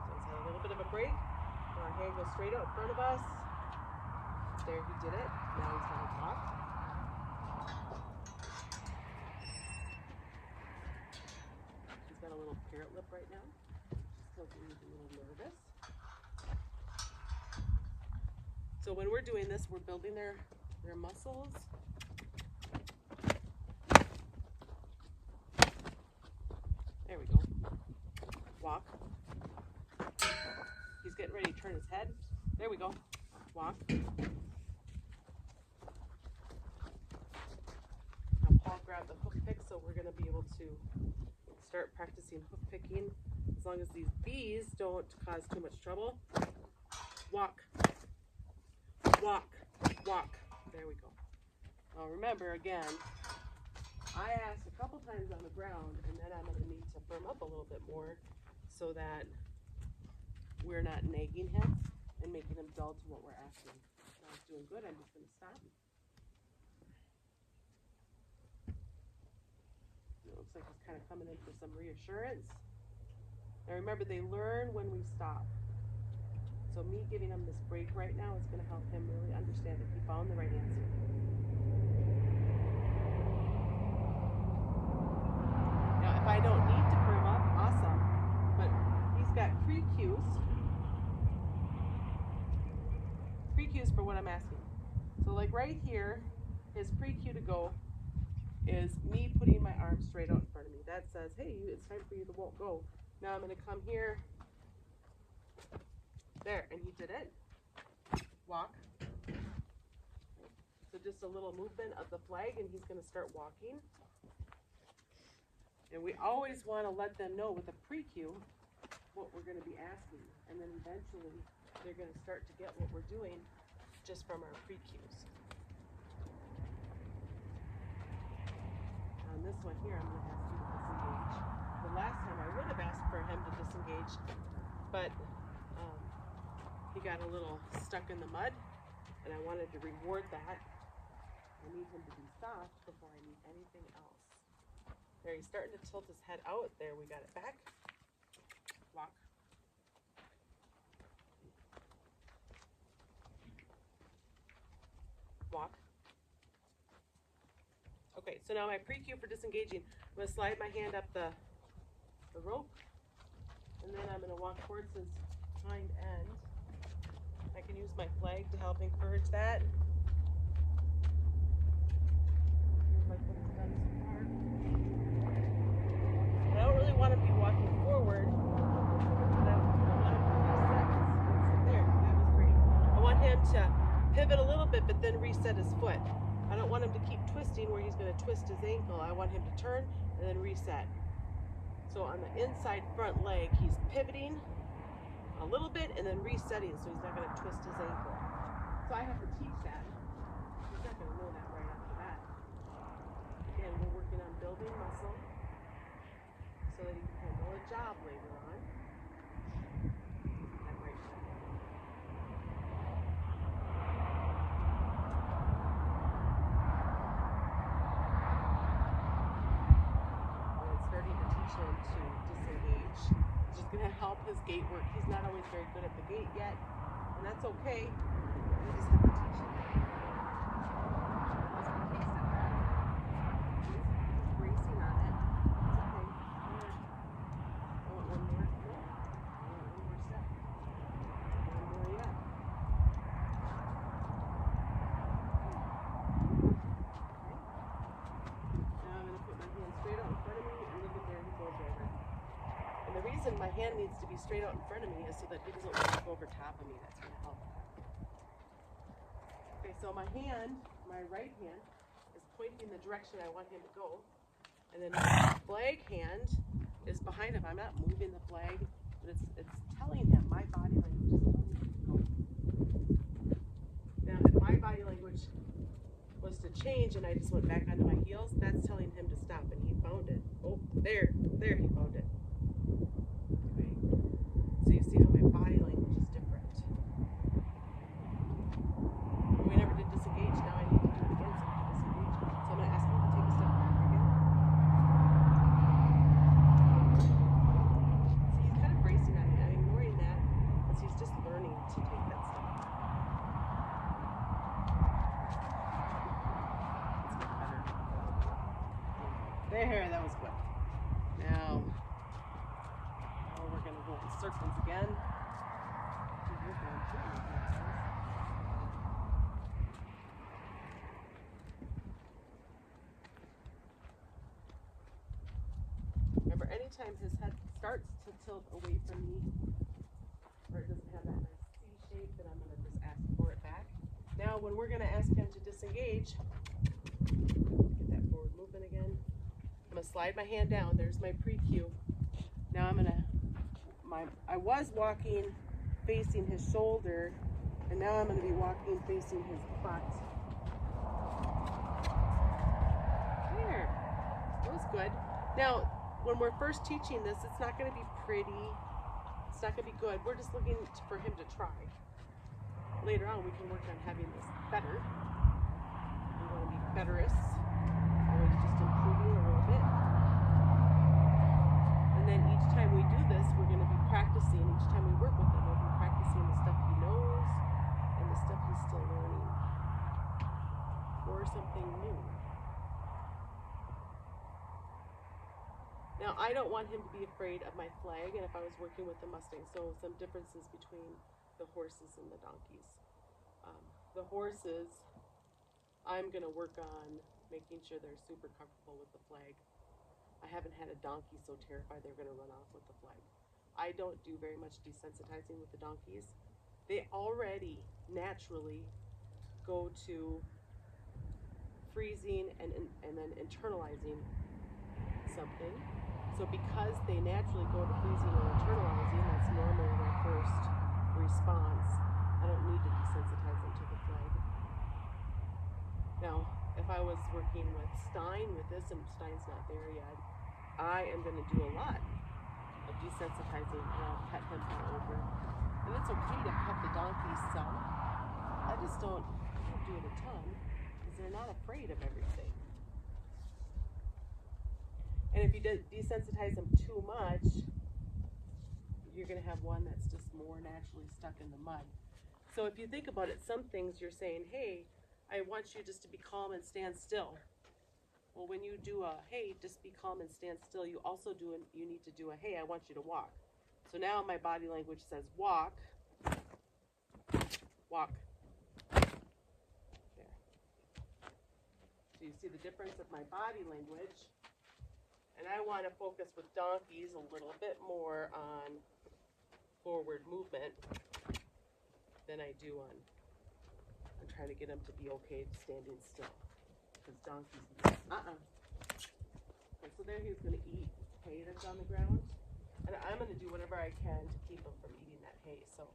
So let's have a little bit of a break. Now our hand goes straight out in front of us. There, he did it. Now he's going to talk. He's got a little parrot lip right now. Just because he's a little nervous. So when we're doing this, we're building their muscles. There we go. Walk. He's getting ready to turn his head. There we go. Walk. Now Paul grabbed the hoof pick, so we're going to be able to start practicing hoof picking as long as these bees don't cause too much trouble. Walk. Walk. Walk. There we go. Now remember, again, I asked a couple times on the ground, and then I'm going to need to firm up a little bit more so that we're not nagging him and making him dull to what we're asking. Now he's doing good. I'm just going to stop. It looks like he's kind of coming in for some reassurance. Now remember, they learn when we stop. So me giving him this break right now is going to help him really understand that he found the right answer. Now, if I don't need to firm up, awesome. But he's got pre-cues. Pre-cues for what I'm asking. So like right here, his pre-cue to go is me putting my arm straight out in front of me. That says, hey, it's time for you to won't go. Now I'm going to come here. There, and he did it. Walk. So just a little movement of the flag, and he's going to start walking. And we always want to let them know with a pre-cue what we're going to be asking. And then eventually they're going to start to get what we're doing just from our pre-cues. On this one here, I'm going to ask you to disengage. The last time I would have asked for him to disengage, but he got a little stuck in the mud, and I wanted to reward that. I need him to be soft before I need anything else. There, he's starting to tilt his head out. There, we got it back. Walk. Walk. Okay, so now my pre-cue for disengaging. I'm going to slide my hand up the rope, and then I'm going to walk towards his hind end. I can use my flag to help encourage that. Like what it's done so far. But I don't really want to be walking forward. I want him to reset. There, that was great. I want him to pivot a little bit, but then reset his foot. I don't want him to keep twisting where he's going to twist his ankle. I want him to turn and then reset. So on the inside front leg, he's pivoting a little bit and then resetting so he's not going to twist his ankle. So I have to teach that. He's not going to know that right off the bat. Again, we're working on building muscle so that he can handle a job later on. That right foot. And it's starting to teach him to disengage. Just gonna help his gait work. He's not always very good at the gait yet, and that's okay. We just have to teach him. He's racing on it. It's okay. I want one more. No. I want one more step. One more yet. Now I'm gonna put my hand straight out in front of me, and look at there he goes over. And the reason my hand needs to be straight out in front of me is so that he doesn't walk over top of me. That's going to help. Okay, so my hand, my right hand, is pointing the direction I want him to go. And then my flag hand is behind him. I'm not moving the flag, but it's telling him, my body language is telling him to go. Now, if my body language was to change and I just went back onto my heels, that's telling him to stop, and he found it. Oh, there he found it. Okay, so you see how my body language is different. We never did disengage, now I need to do it again so I can disengage. So I'm going to ask him to take a step back again. See, he's kind of bracing on me. I'm ignoring that because he's just learning to take that step. There, that was good. Now we're going to go in circles again. Remember, anytime his head starts to tilt away from me, or it doesn't have that nice C shape, then I'm going to just ask for it back. Now, when we're going to ask him to disengage, get that forward movement again. I'm going to slide my hand down. There's my pre-cue. Now I'm going to, I was walking facing his shoulder, and now I'm going to be walking facing his butt. There. That was good. Now, when we're first teaching this, it's not going to be pretty. It's not going to be good. We're just looking for him to try. Later on, we can work on having this better. We want to be betterists. Always just improving a little bit. And then each time we do this, we're going to be practicing. Each time we work with him, we'll be practicing the stuff he knows and the stuff he's still learning. Or something new. Now, I don't want him to be afraid of my flag, and if I was working with the Mustang, so some differences between the horses and the donkeys. The horses, I'm going to work on making sure they're super comfortable with the flag. I haven't had a donkey so terrified they're going to run off with the flag. I don't do very much desensitizing with the donkeys. They already naturally go to freezing and then internalizing something. So because they naturally go to freezing or internalizing, that's normally their first response. I don't need to desensitize them to the flag. Now, if I was working with Stein with this, and Stein's not there yet, I am going to do a lot of desensitizing, and I'll pet him all over. And it's okay to pet the donkeys some. I just don't do it a ton, because they're not afraid of everything. And if you desensitize them too much, you're going to have one that's just more naturally stuck in the mud. So if you think about it, some things you're saying, hey, I want you just to be calm and stand still. Well, when you do a, hey, just be calm and stand still, you also you need to do a, hey, I want you to walk. So now my body language says walk, walk. There. So you see the difference of my body language. And I want to focus with donkeys a little bit more on forward movement than I do on trying to get them to be okay standing still. Because donkeys, Okay, so there he's going to eat hay that's on the ground. And I'm going to do whatever I can to keep him from eating that hay. So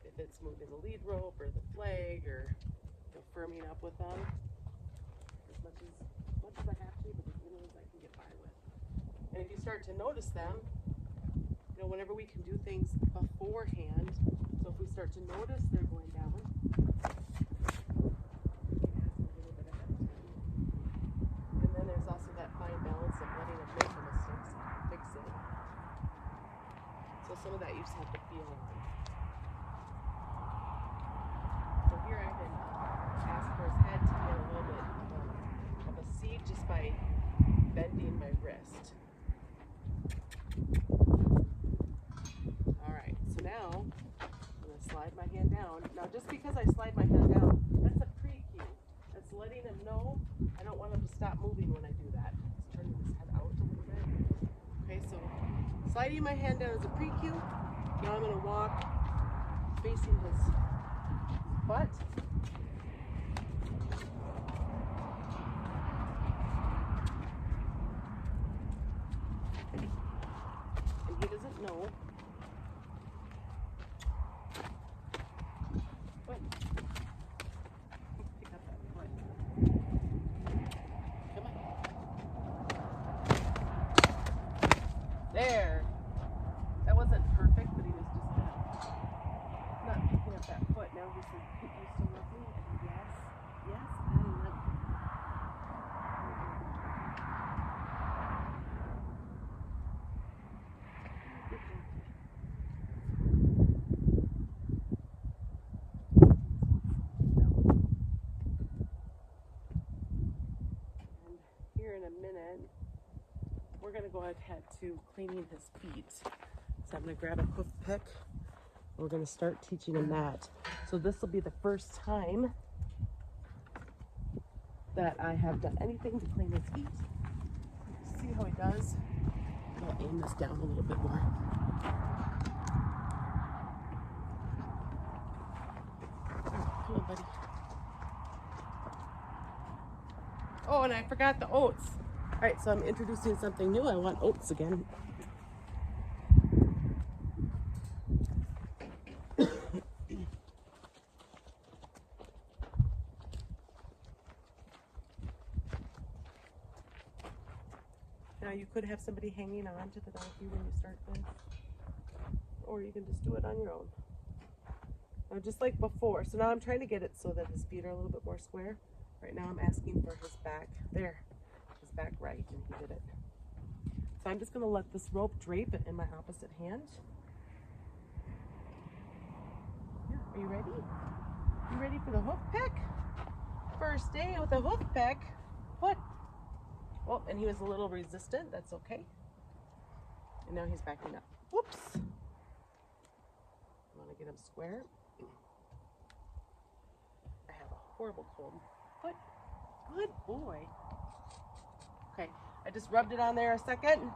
if it's moving the lead rope or the flag or firming up with them, as much as I have to, but as little as I can get by with. And if you start to notice them, whenever we can do things beforehand, so if we start to notice they're going down, and then there's also that fine balance of letting them make the mistakes and fix it. So had the feel on. So here I've been asking for his head to get a little bit of a seat just by bending my wrist. Alright, so now I'm going to slide my hand down. Now just because I slide my hand down, that's a pre-cue. That's letting him know I don't want him to stop moving when I do that. He's turning his head out a little bit. Okay, so sliding my hand down is a pre-cue. Now I'm going to walk facing his butt. And he doesn't know. But pick up that foot. Come on. There. That wasn't perfect, but he was just not picking up that foot. Now he says, "You still love me?" Yes. Yes, I love you. And here in a minute, we're going to go ahead to cleaning his feet. So I'm going to grab a hoof pick. We're going to start teaching him that. So this will be the first time that I have done anything to clean his feet. See how he does. I'll aim this down a little bit more. Oh, come on, buddy. Oh, and I forgot the oats. All right, so I'm introducing something new. I want oats again. Now you could have somebody hanging on to the donkey when you start this, or you can just do it on your own. Now just like before, so now I'm trying to get it so that his feet are a little bit more square. Right now I'm asking for his back, there, his back right, and he did it. So I'm just gonna let this rope drape in my opposite hand. Yeah, are you ready? You ready for the hoof pick? First day with a hoof pick. What? Oh, and he was a little resistant. That's okay. And now he's backing up. Whoops. I want to get him square. I have a horrible cold. What? Good boy. Okay, I just rubbed it on there a second.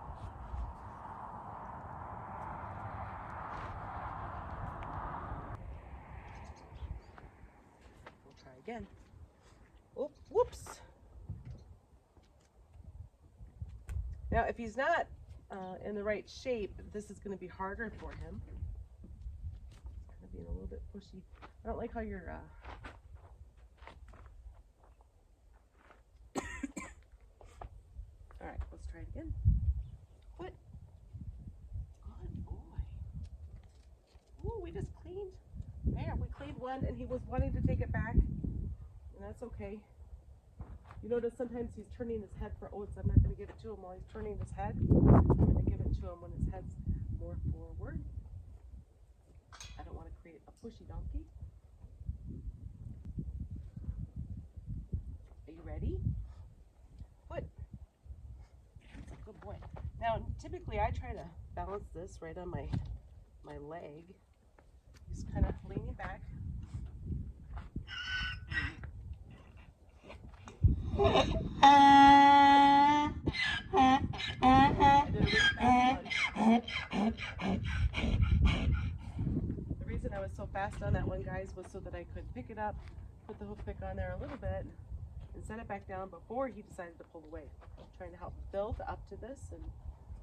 We'll try again. Oh, whoops. Now, if he's not in the right shape, this is going to be harder for him. It's kind of being a little bit pushy. I don't like how you're... All right, let's try it again. Foot. Good boy. Ooh, we just cleaned. There, we cleaned one, and he was wanting to take it back, and that's okay. You notice sometimes he's turning his head for oats. I'm not going to give it to him while he's turning his head. I'm going to give it to him when his head's more forward. I don't want to create a pushy donkey. Are you ready? Foot. That's a good boy. Now, typically I try to balance this right on my leg. He's kind of leaning back. The reason I was so fast on that one, guys, was so that I could pick it up, put the hoof pick on there a little bit, and set it back down before he decided to pull away. I'm trying to help build up to this and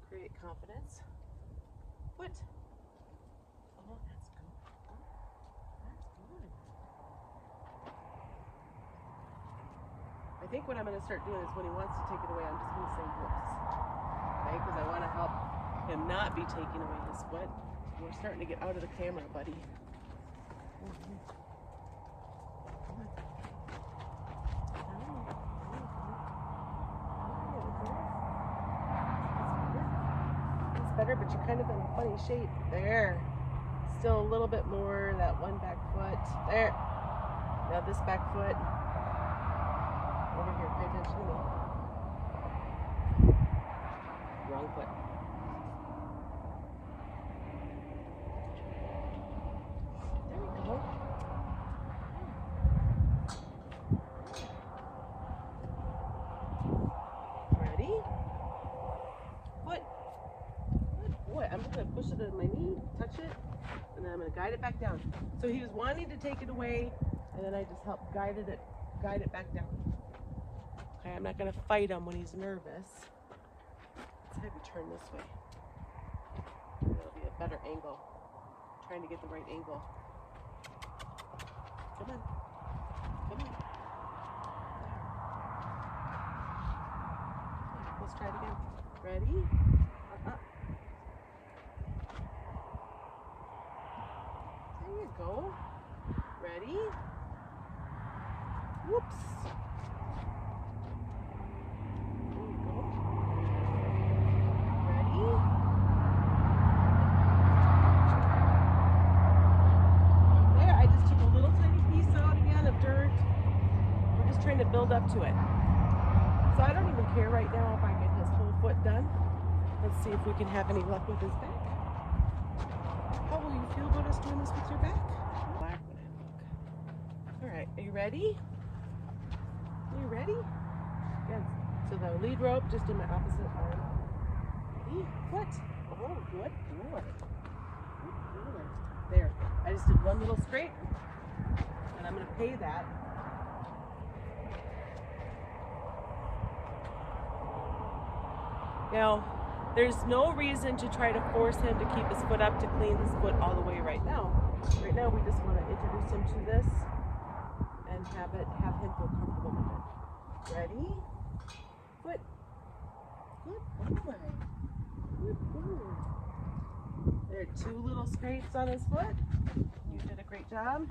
create confidence. What? Oh, that's good. That's good. I think what I'm going to start doing is when he wants to take it away, I'm just going to say whoops. Okay, because I want to help him not be taking away his foot. We're starting to get out of the camera, buddy. It's better, but you're kind of in a funny shape. There. still a little bit more, that one back foot. There. Now this back foot. Over here, pay attention to me. Wrong foot. There we go. Ready? Foot. Good boy. I'm just going to push it on my knee, touch it, and then I'm going to guide it back down. So he was wanting to take it away, and then I just helped guide it back down. Okay, I'm not going to fight him when he's nervous. Let's have you turn this way. That'll be a better angle. Trying to get the right angle. Come on. Come on. Let's try it again. Ready? There you go. Ready? Whoops. There you go. Ready? There, I just took a little tiny piece out again of dirt. We're just trying to build up to it. So I don't even care right now if I get his whole foot done. Let's see if we can have any luck with his back. How will you feel about us doing this with your back? Black when I look. All right, are you ready? Are you ready? Yes. So the lead rope just in my opposite arm. Ready? Foot. Oh, good boy. Good boy. There. I just did one little scrape, and I'm going to pay that. Now, there's no reason to try to force him to keep his foot up to clean his foot all the way right now. Right now, we just want to introduce him to this and have him feel comfortable with it. Ready? Foot. Good boy. Good boy. There are 2 little scrapes on his foot. You did a great job.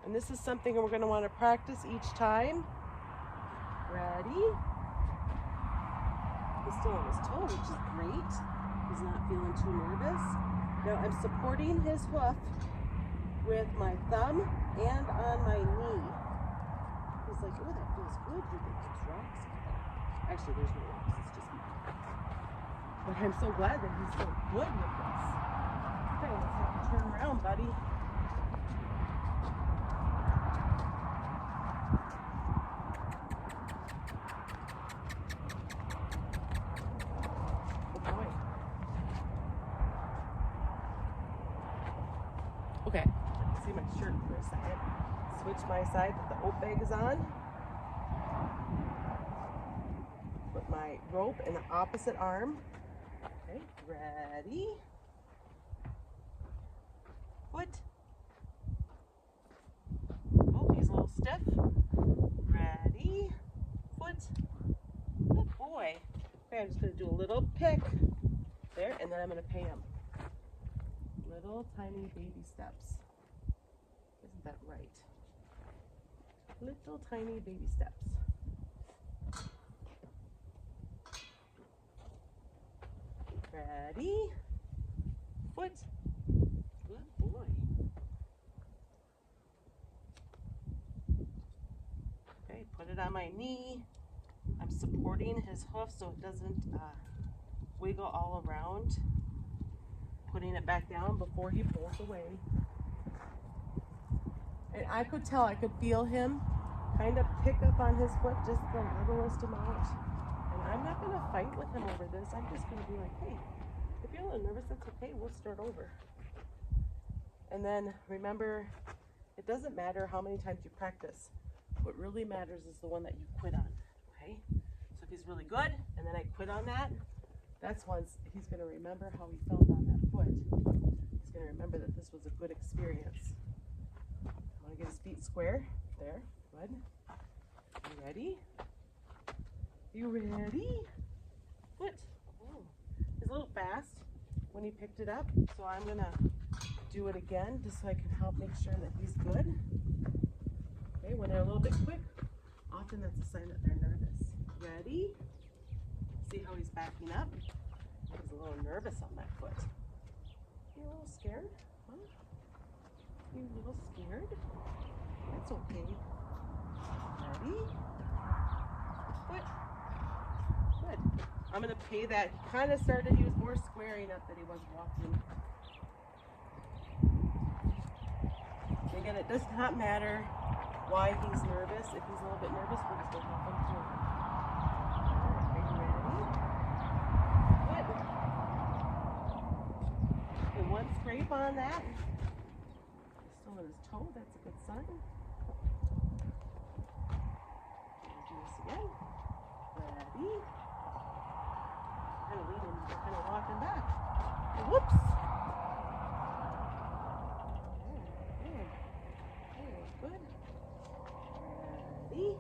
And this is something we're going to want to practice each time. Ready? He's still on his toe, which is great. He's not feeling too nervous. Now I'm supporting his hoof with my thumb and on my knee. He's like, oh, that feels good. He thinks it's rocks. Actually, there's no rocks. It's just me. But I'm so glad that he's so good with this. Okay, let's have you turn around, buddy. Okay, see my shirt for a second. Switch my side that the oat bag is on. Put my rope in the opposite arm. Okay, ready? Foot. Oh, he's a little stiff. Ready? Foot. Good boy. Okay, I'm just going to do a little pick there, and then I'm going to pay him. Little tiny baby steps. Isn't that right? Little tiny baby steps. Ready? Foot. Good boy. Okay, put it on my knee. I'm supporting his hoof so it doesn't wiggle all around. Putting it back down before he pulls away. And I could tell, I could feel him kind of pick up on his foot just the littlest amount. And I'm not going to fight with him over this. I'm just going to be like, hey, if you're a little nervous, that's okay. We'll start over. And then remember, it doesn't matter how many times you practice. What really matters is the one that you quit on, okay? So if he's really good, and then I quit on that, that's once he's going to remember how he felt on that foot. He's going to remember that this was a good experience. I want to get his feet square. There. Good. You ready? You ready? Foot. Oh. He's a little fast when he picked it up, so I'm going to do it again just so I can help make sure that he's good. Okay, when they're a little bit quick, often that's a sign that they're nervous. Ready? See how he's backing up? nervous on that foot. You a little scared? Huh? You a little scared? That's okay. Ready? Good. Good. I'm going to pay that. He kind of started, he was more squaring up than he was walking. Again, it does not matter why he's nervous. If he's a little bit nervous, we're just going to help him through it. Alright, are you ready? Good. And one scrape on that. Still on his toe, that's a good sign. Do this again. Ready? Kind of leaning, kind of walking back. Whoops! Good. Ready?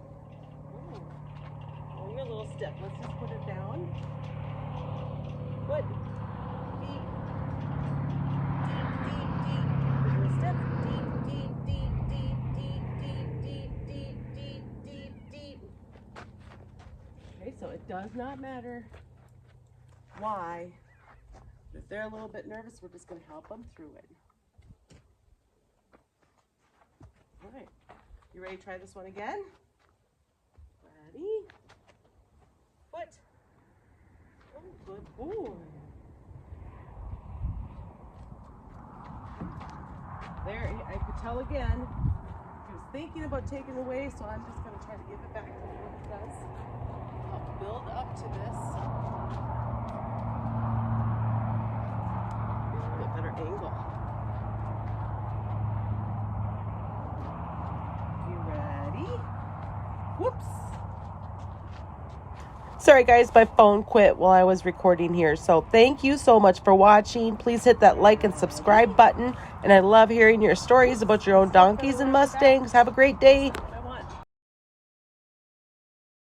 Oh, you're a little stiff. Let's just put it down. Good. Deep. Deep, deep, deep. A little stiff. Deep, deep, deep, deep, deep, deep, deep, deep, deep, deep, deep. Okay, so it does not matter why. If they're a little bit nervous, we're just going to help them through it. All right, you ready to try this one again? Ready? Foot. Oh, good boy. There, I could tell again, he was thinking about taking it away, so I'm just going to try to give it back to him what he does. I'll build up to this. Get a little bit better angle. Whoops. Sorry guys, my phone quit while I was recording here. So thank you so much for watching. Please hit that like and subscribe button. And I love hearing your stories about your own donkeys and Mustangs. Have a great day.